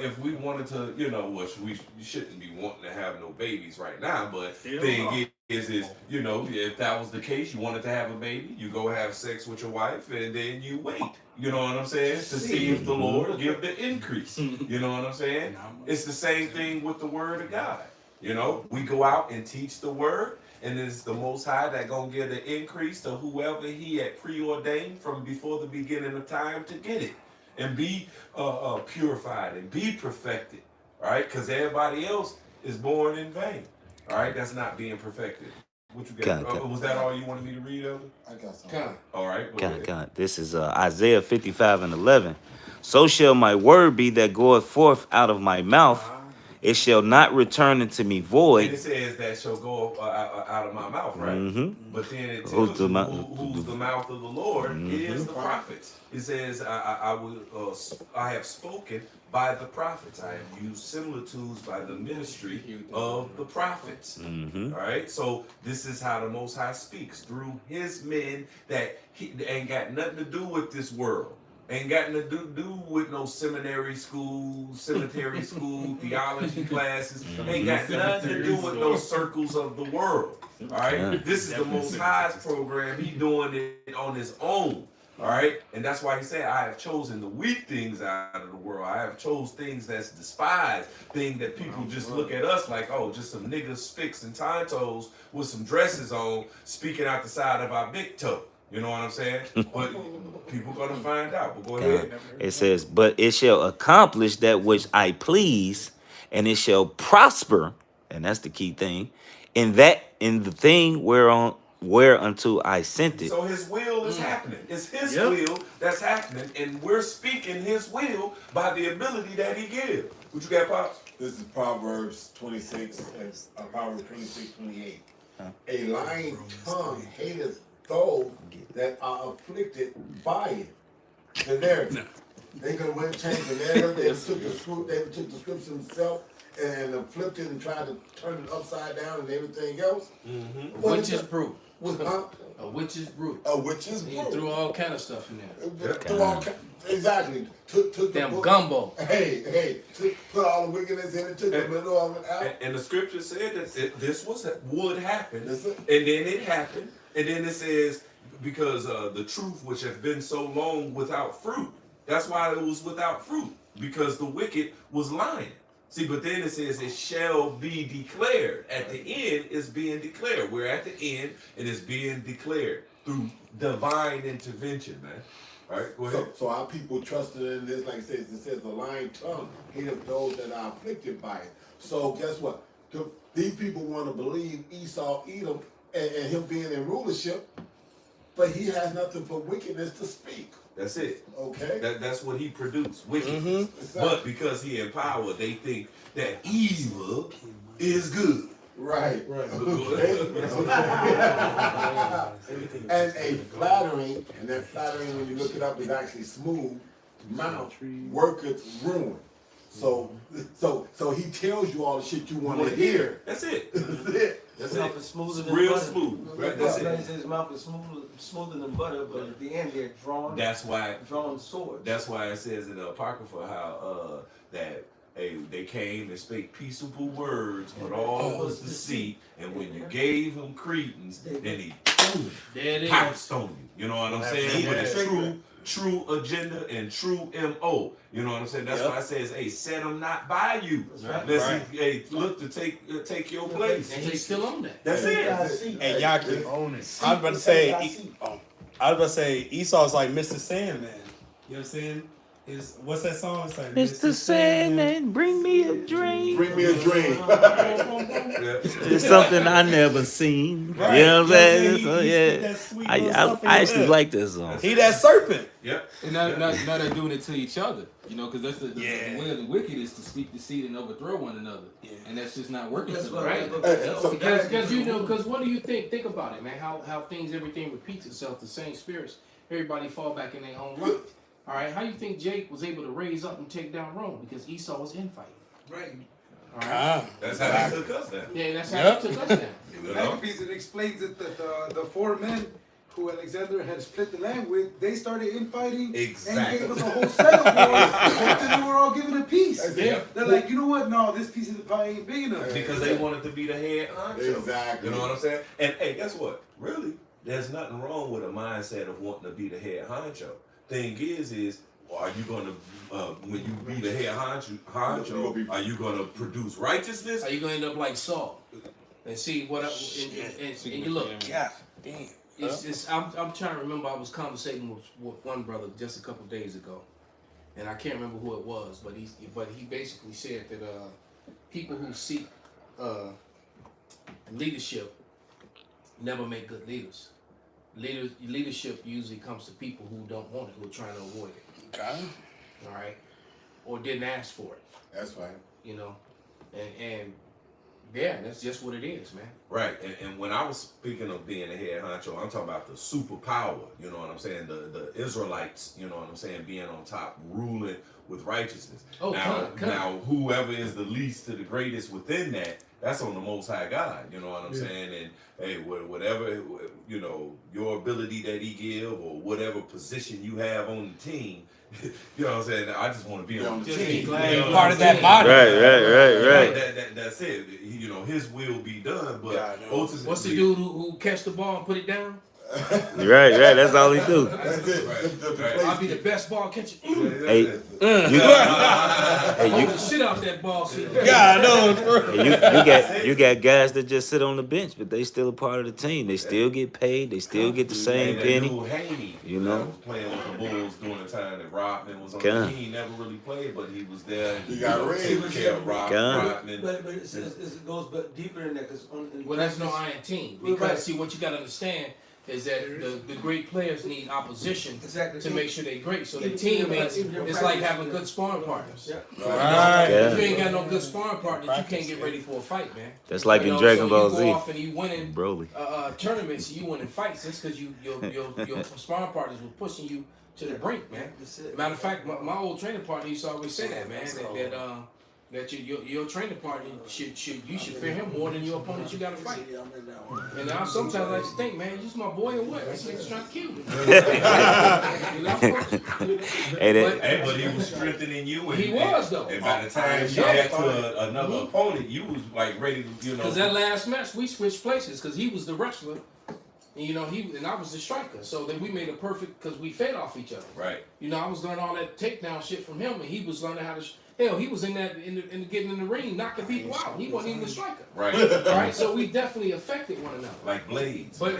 if we wanted to, you know, which we shouldn't be wanting to have no babies right now, but thing is, you know, if that was the case, you wanted to have a baby, you go have sex with your wife, and then you wait. You know what I'm saying? To see if the Lord give the increase. You know what I'm saying? It's the same thing with the word of God. You know, we go out and teach the word, and it's the Most High that gonna give the increase to whoever he had preordained from before the beginning of time to get it and be purified and be perfected. All right, because everybody else is born in vain. All right, that's not being perfected. What you got? Was that all you wanted me to read, Elder? I got something. All right. God. This is Isaiah 55:11. So shall my word be that goeth forth out of my mouth. It shall not return unto me void. And it says that shall go out of my mouth, right? But then it tells Who's you the who's the mouth of the Lord is the prophets. It says, I have spoken by the prophets. I have used similitudes by the ministry of the prophets. All right. So this is how the Most High speaks through his men that he ain't got nothing to do with this world. Ain't got nothing to do with no cemetery school, theology classes. Ain't got nothing to do with those circles of the world. All right, this is the Most High's program. He doing it on his own. All right, and that's why he said, "I have chosen the weak things out of the world. I have chose things that's despised, things that people just look at us like, oh, just some niggas, spicks, and toes with some dresses on, speaking out the side of our big toe." You know what I'm saying? But people gonna find out. But go ahead. It says, "But it shall accomplish that which I please, and it shall prosper," and that's the key thing, in the thing whereunto I sent it. So his will is happening. It's his will that's happening, and we're speaking his will by the ability that he gives. What you got, Pops? This is Proverbs 26, Proverbs 26, 28. A lying tongue hateth those that are afflicted by it. So there, they could have went change the narrative. They took the scripture themselves and flipped it and tried to turn it upside down and everything else. Mm-hmm. Which is brew. A witch's brew. A witch's brew. He threw all kind of stuff in there. Exactly. Took damn the book, gumbo. Hey, put all the wickedness in it, took the middle of it out. And the scripture said that this would happen, and then it happened, and then it says because the truth which has been so long without fruit. That's why it was without fruit, because the wicked was lying. See, but then it says it shall be declared. At the end, it's being declared. We're at the end, and it's being declared through divine intervention, man. All right, go ahead. So our people trusted in this, like it says the lying tongue hateth those that are afflicted by it. So guess what? These people want to believe Esau, Edom, and him being in rulership, but he has nothing but wickedness to speak. That's it. Okay. That's what he produced, wickedness. But because he in power, they think that evil is good. Right. Okay. And a flattering, and that flattering, when you look it up, is actually smooth mouth worketh ruin. So he tells you all the shit you want to hear. That's it. That's it. His mouth is smoother than Real butter. smooth. Right? That's it. His mouth is smoother than butter, but at the end they're drawn. That's why. Drawn swords. That's why it says in the Apocrypha how that they came and spake peaceable words, but all was deceit. And when you gave him credence, then he pounced on you. You know what I'm saying? With a true agenda and true MO. You know what I'm saying? That's why it says, hey, set him not by you. Let's look to take your place. And he's still on that. That's it. And y'all keep on it. I was about to say Esau's like Mr. Sandman. You know what I'm saying? What's that song? It's like Mr. Sandman, bring me a dream. Bring me a dream. It's something I never seen. Right. You know what I'm saying? So, He yeah. that sweet I little stuff in actually your like this song. He that serpent. Yep. And now they're doing it to each other, you know, because that's the way of the wicked is to speak deceit and overthrow one another, and that's just not working. Right. Because you know, because what do you think? Think about it, man. How everything repeats itself. The same spirits. Everybody fall back in their own life. All right. How you think Jake was able to raise up and take down Rome? Because Esau was infighting. Right. All right. That's how he took us down. Yeah, that's how he took us down. In the next piece, it explains that the four men who Alexander had split the land with, they started infighting and gave us a whole set of wars after they were all given a piece. Yeah. They're like, you know what? No, this piece of the pie ain't big enough. Because they wanted to be the head honcho. Exactly. You know what I'm saying? And hey, guess what? Really, there's nothing wrong with a mindset of wanting to be the head honcho. Thing is are you going to, when you be the head honcho, are you going to produce righteousness? Are you going to end up like Saul? And see what? And you look. God damn. I'm trying to remember. I was conversating with one brother just a couple days ago, and I can't remember who it was, but he basically said that people who seek leadership never make good leaders. Leadership usually comes to people who don't want it, who are trying to avoid it. Okay. All right, or didn't ask for it. That's right. You know, and yeah, that's just what it is, man. Right, and when I was speaking of being a head honcho, I'm talking about the superpower, you know what I'm saying? The Israelites, you know what I'm saying, being on top, ruling with righteousness. Oh, now whoever is the least to the greatest within that, that's on the Most High God, you know what I'm saying? And hey, whatever, you know, your ability that he give or whatever position you have on the team, You know what I'm saying? I just want to be on the Just team. be glad You you're know part what of that I'm body. Right. That's it. You know, his will be done, but ultimately, What's the dude who catch the ball and put it down? Right. That's all he do. That's it. I'll be the best ball catcher. Hey, Hold the shit out that ball. you got guys that just sit on the bench, but they still a part of the team. They still get paid. They still get the same penny. You know, was playing with the Bulls during the time that Rodman was on Gun. the team. He never really played, but he was there. And He got taking care of Rodman. But it goes deeper than that because Well, that's no iron team. Because see, what you got to understand is that the great players need opposition to make sure they're great. So the teammates, it's like having good sparring partners. Right. If you ain't got no good sparring partners, you can't get ready for a fight, man. That's like in know, Dragon so Ball you Z. go off and you winning Broly. tournaments, you winning fights. That's because your sparring partners were pushing you to the brink, man. Matter of fact, my old training partner used to always say that, man. That your training partner should fear him more than your opponent you got to fight. And I sometimes like to think, man, you my boy or what? This nigga's trying to kill me. But he was strengthening you. He was though. And by the time you got to another opponent, you was like ready to, you know. Because that last match we switched places because he was the wrestler. And, you know, and I was the striker. So then we made it perfect because we fed off each other. Right. You know, I was learning all that takedown shit from him, and he was learning how to. Hell, he was in getting in the ring, knocking people out. He wasn't even the striker. Right. Right. So we definitely affected one another. Like Blades. But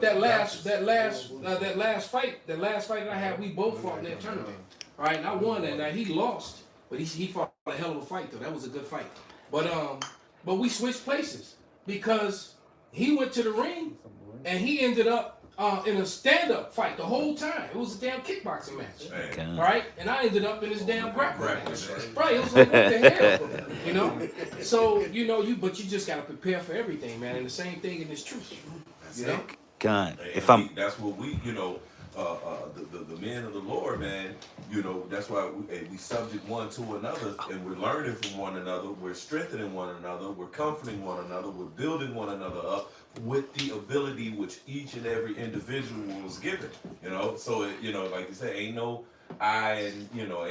that last fight that I had, we both fought in that tournament. Right. And I won that night. He lost, but he fought a hell of a fight though. That was a good fight. But we switched places because he went to the ring and he ended up in a stand-up fight the whole time. It was a damn kickboxing match, right? And I ended up in this damn grappling match, right? It was like, what the hell, you know? So but you just gotta prepare for everything, man. And the same thing in this truth, you know. That's what we, you know, the men of the Lord, man. You know, that's why we subject one to another, and we're learning from one another. We're strengthening one another. We're comforting one another. We're building one another up with the ability which each and every individual was given. You know, so you know, like you said, ain't no ain't no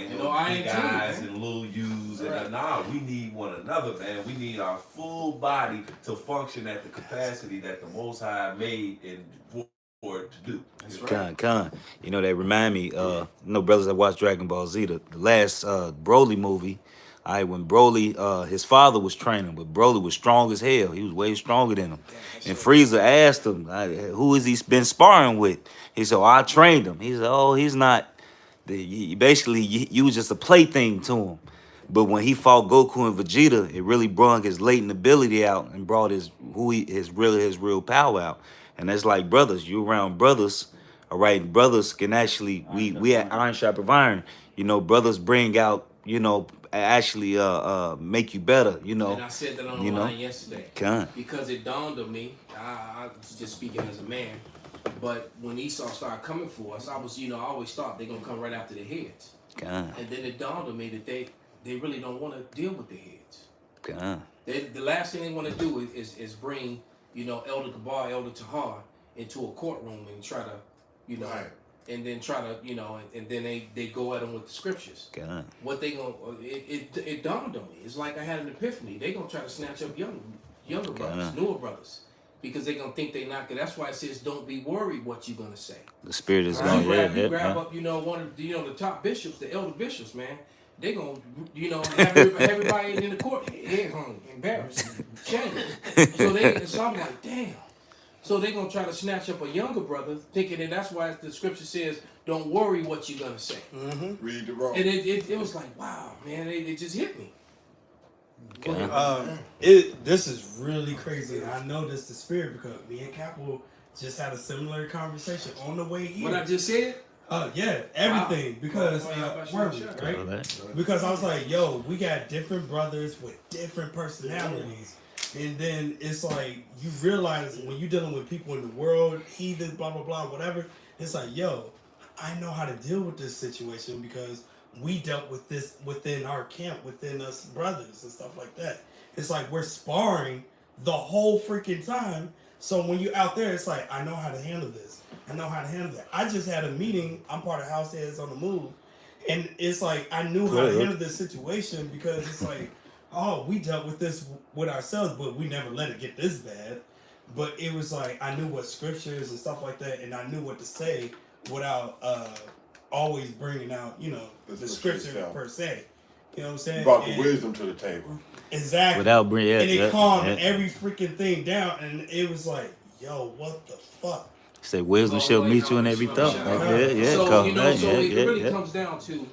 big guys and little U's and nah. We need one another, man. We need our full body to function at the capacity that the Most High made and for it to do. Con. You know, they remind me, brothers that watch Dragon Ball Z, the last Broly movie, when Broly, his father was training, but Broly was strong as hell. He was way stronger than him. And Frieza asked him, who has he been sparring with? He said, I trained him. He said, he's not. Basically, you was just a plaything to him. But when he fought Goku and Vegeta, it really brought his latent ability out and brought his real power out. And that's like brothers. You around brothers, all right? Brothers can actually, we at Iron Sharp Iron, you know, brothers bring out, you know, actually make you better, you know. And I said that on the line yesterday. Because it dawned on me, I was just speaking as a man, but when Esau started coming for us, I always thought they're going to come right after their heads. And then it dawned on me that they really don't want to deal with their heads. The last thing they want to do is bring, you know, Elder Gabar, Elder Tahar into a courtroom and try to, you know, and then try to, you know, and then they go at them with the scriptures. What they gonna? It dawned on me. It's like I had an epiphany. They gonna try to snatch up younger brothers, newer brothers, because they gonna think they not good. That's why it says, "Don't be worried what you gonna say." The spirit is going to grab up, you know, one of the top bishops, the elder bishops, man. They gonna, you know, have everybody in the court head hung, embarrassed, shamed. So I'm like, damn. So they gonna try to snatch up a younger brother, thinking that that's why the scripture says, "Don't worry what you're gonna say." Read the roll. And it was like, wow, man, it just hit me. This is really crazy. I know this the spirit because me and Capital just had a similar conversation on the way here. What I just said? Yeah, everything. Because right? Because I was like, yo, we got different brothers with different personalities. And then it's like you realize when you're dealing with people in the world, heathens, blah blah blah, whatever, it's like, yo, I know how to deal with this situation because we dealt with this within our camp, within us brothers and stuff like that. It's like we're sparring the whole freaking time So when you're out there, it's like, I know how to handle this. I know how to handle that. I just had a meeting. I'm part of House Heads on the Move. And it's like, I knew how to handle this situation because it's like, oh, we dealt with this with ourselves, but we never let it get this bad. But it was like, I knew what scriptures and stuff like that, and I knew what to say without always bringing out, you know, the scripture per se. You know what I'm saying? You brought the wisdom to the table. Exactly. Without bringing, and it calmed every freaking thing down, and it was like, yo, what the fuck? Say wisdom shall meet you in every thought. So you know, so it really comes down to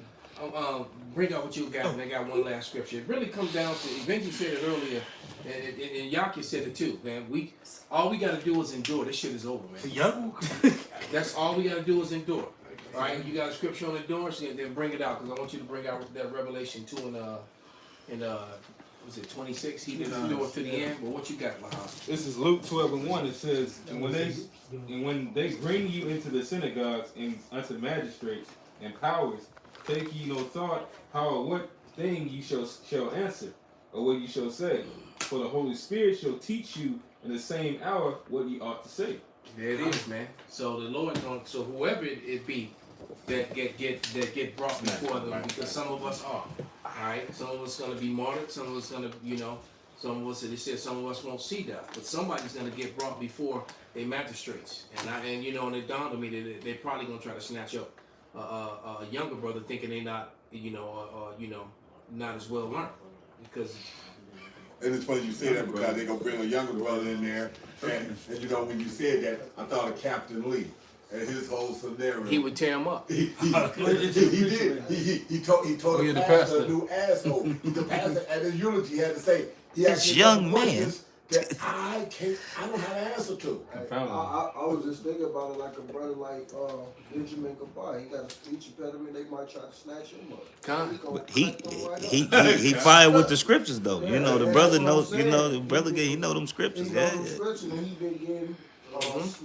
bring out what you got, and I got one last scripture. It really comes down to. Benji said it earlier, and Yaki said it too. Man, all we got to do is endure. This shit is over, man. That's all we got to do is endure. All right, you got a scripture on endurance, and then bring it out because I want you to bring out that Revelation 2 and was it 26? He didn't endure to the end. But what you got, Laha? This is Luke 12:1. It says, and when they bring you into the synagogues and unto magistrates and powers, take ye no thought how or what thing you shall answer, or what you shall say. For the Holy Spirit shall teach you in the same hour what you ought to say. There it is, man. So the Lord, so whoever it be that get brought before them, because some of us are. All right, some of us gonna be martyred. Some of us gonna, you know, some of us. They said some of us won't see that, but somebody's gonna get brought before a magistrates. And you know, and it dawned on me that they're probably gonna try to snatch up a younger brother, thinking they not, you know, not as well learned, because. And it's funny you say that because they're gonna bring a younger brother in there, and you know when you said that, I thought of Captain Lee and his whole scenario. He would tear him up. He did. He told the pastor a new asshole. The pastor at his eulogy had to say, he asked this young man that I don't have an answer to. I was just thinking about it like a brother like Benjamin Gabai. He got a speech impediment. They might try to snatch him up. He fired with the scriptures though. You know the brother knows. You know the brother he know them scriptures. He know them scriptures, and he been getting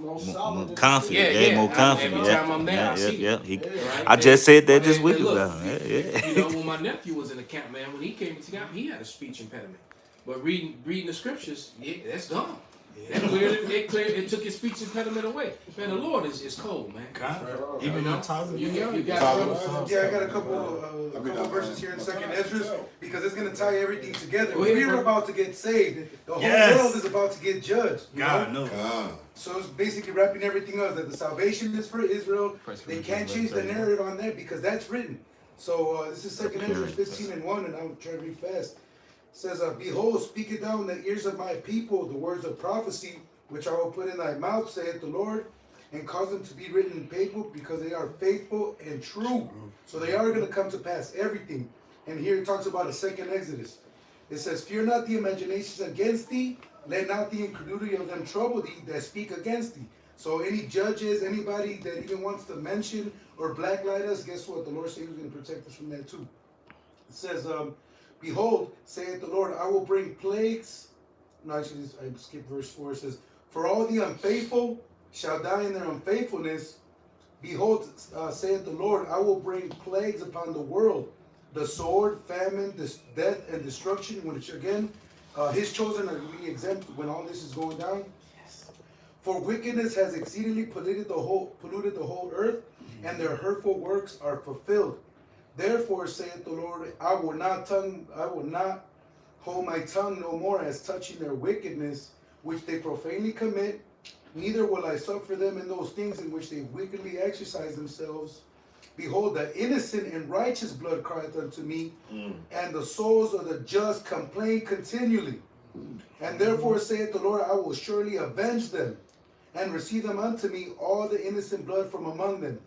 more solid. More confident. More confident. Right? I just said that this week look, ago. You know, when my nephew was in the camp, man, when he came to camp, he had a speech impediment. But reading the scriptures, that's gone. That cleared it. It took his speech impediment away. Man, the Lord is cold, man. Even you got I got a couple verses here in Second Ezra because it's gonna tie everything together. We're about to get saved. The whole world is about to get judged. God knows. So it's basically wrapping everything up that the salvation is for Israel. They can't change the narrative on that because that's written. So this is Second Ezra 15:1, and I'll try to read fast. It says, behold, speaketh thou in the ears of my people the words of prophecy, which I will put in thy mouth, saith the Lord, and cause them to be written in paper, because they are faithful and true. So they are going to come to pass, everything. And here it talks about a second Exodus. It says, fear not the imaginations against thee, let not the incredulity of them trouble thee that speak against thee. So any judges, anybody that even wants to mention or blacklight us, guess what? The Lord said he was going to protect us from that too. It says, behold, saith the Lord, I will bring plagues. No, actually, I skipped verse 4. It says, for all the unfaithful shall die in their unfaithfulness. Behold, saith the Lord, I will bring plagues upon the world, the sword, famine, death, and destruction, which again, his children are to be exempt when all this is going down. For wickedness has exceedingly polluted the whole earth, and their hurtful works are fulfilled. Therefore, saith the Lord, I will not hold my tongue no more as touching their wickedness, which they profanely commit, neither will I suffer them in those things in which they wickedly exercise themselves. Behold, the innocent and righteous blood crieth unto me, and the souls of the just complain continually. And therefore, saith the Lord, I will surely avenge them, and receive them unto me all the innocent blood from among them.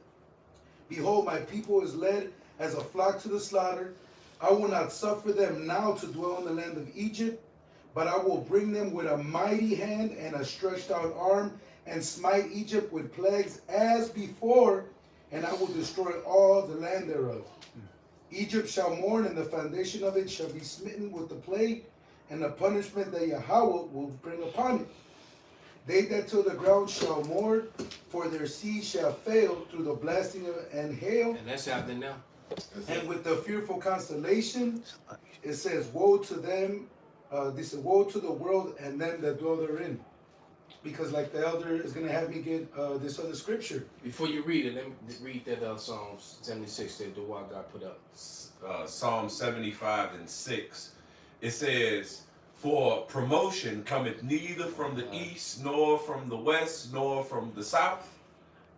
Behold, my people is led as a flock to the slaughter. I will not suffer them now to dwell in the land of Egypt, but I will bring them with a mighty hand and a stretched out arm, and smite Egypt with plagues as before, and I will destroy all the land thereof. Egypt shall mourn, and the foundation of it shall be smitten with the plague, and the punishment that Yahweh will bring upon it. They that till the ground shall mourn, for their seed shall fail through the blasting and hail. And that's happening now. And with the fearful constellation, it says, woe to them, this is woe to the world and them that dwell therein. because like the elder is gonna have me get this other scripture. Before you read it, let me read that Psalms 76 that the one God put up. Psalm 75:6. It says, "For promotion cometh neither from the east, nor from the west, nor from the south,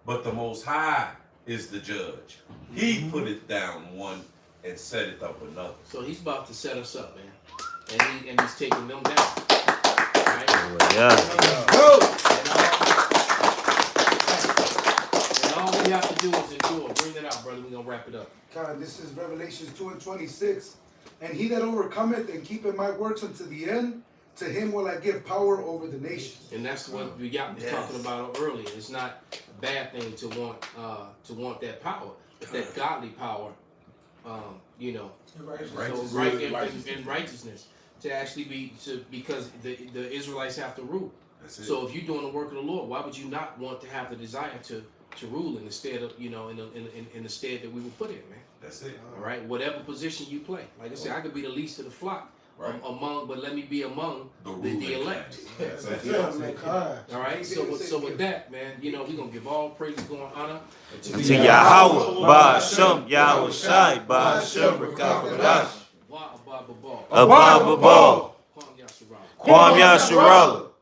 but the Most High is the judge. He putteth down one and setteth up another." So he's about to set us up, man, and he's taking them down. Right? Yeah. And all we have to do is endure. Bring that out, brother. We're gonna wrap it up. God, this is Revelations 2:26. "And he that overcometh and keepeth my works unto the end, to him will I give power over the nations." And that's what we got talking about earlier. It's not a bad thing to want that power, but that godly power, you know, and righteousness to actually because the Israelites have to rule. So if you're doing the work of the Lord, why would you not want to have the desire to rule in the stead of, you know, in the stead that we were put in, man? That's it. All right, whatever position you play. Like I said, I could be the least of the flock, but let me be among the elect. All right, so with that, man, you know, we're gonna give all praise, glory, and honor To Yahweh, Ba'ashem, Yahweh Shai, Ba'ashem, Rakabadash, Abba Babal, Kwam Yasharala.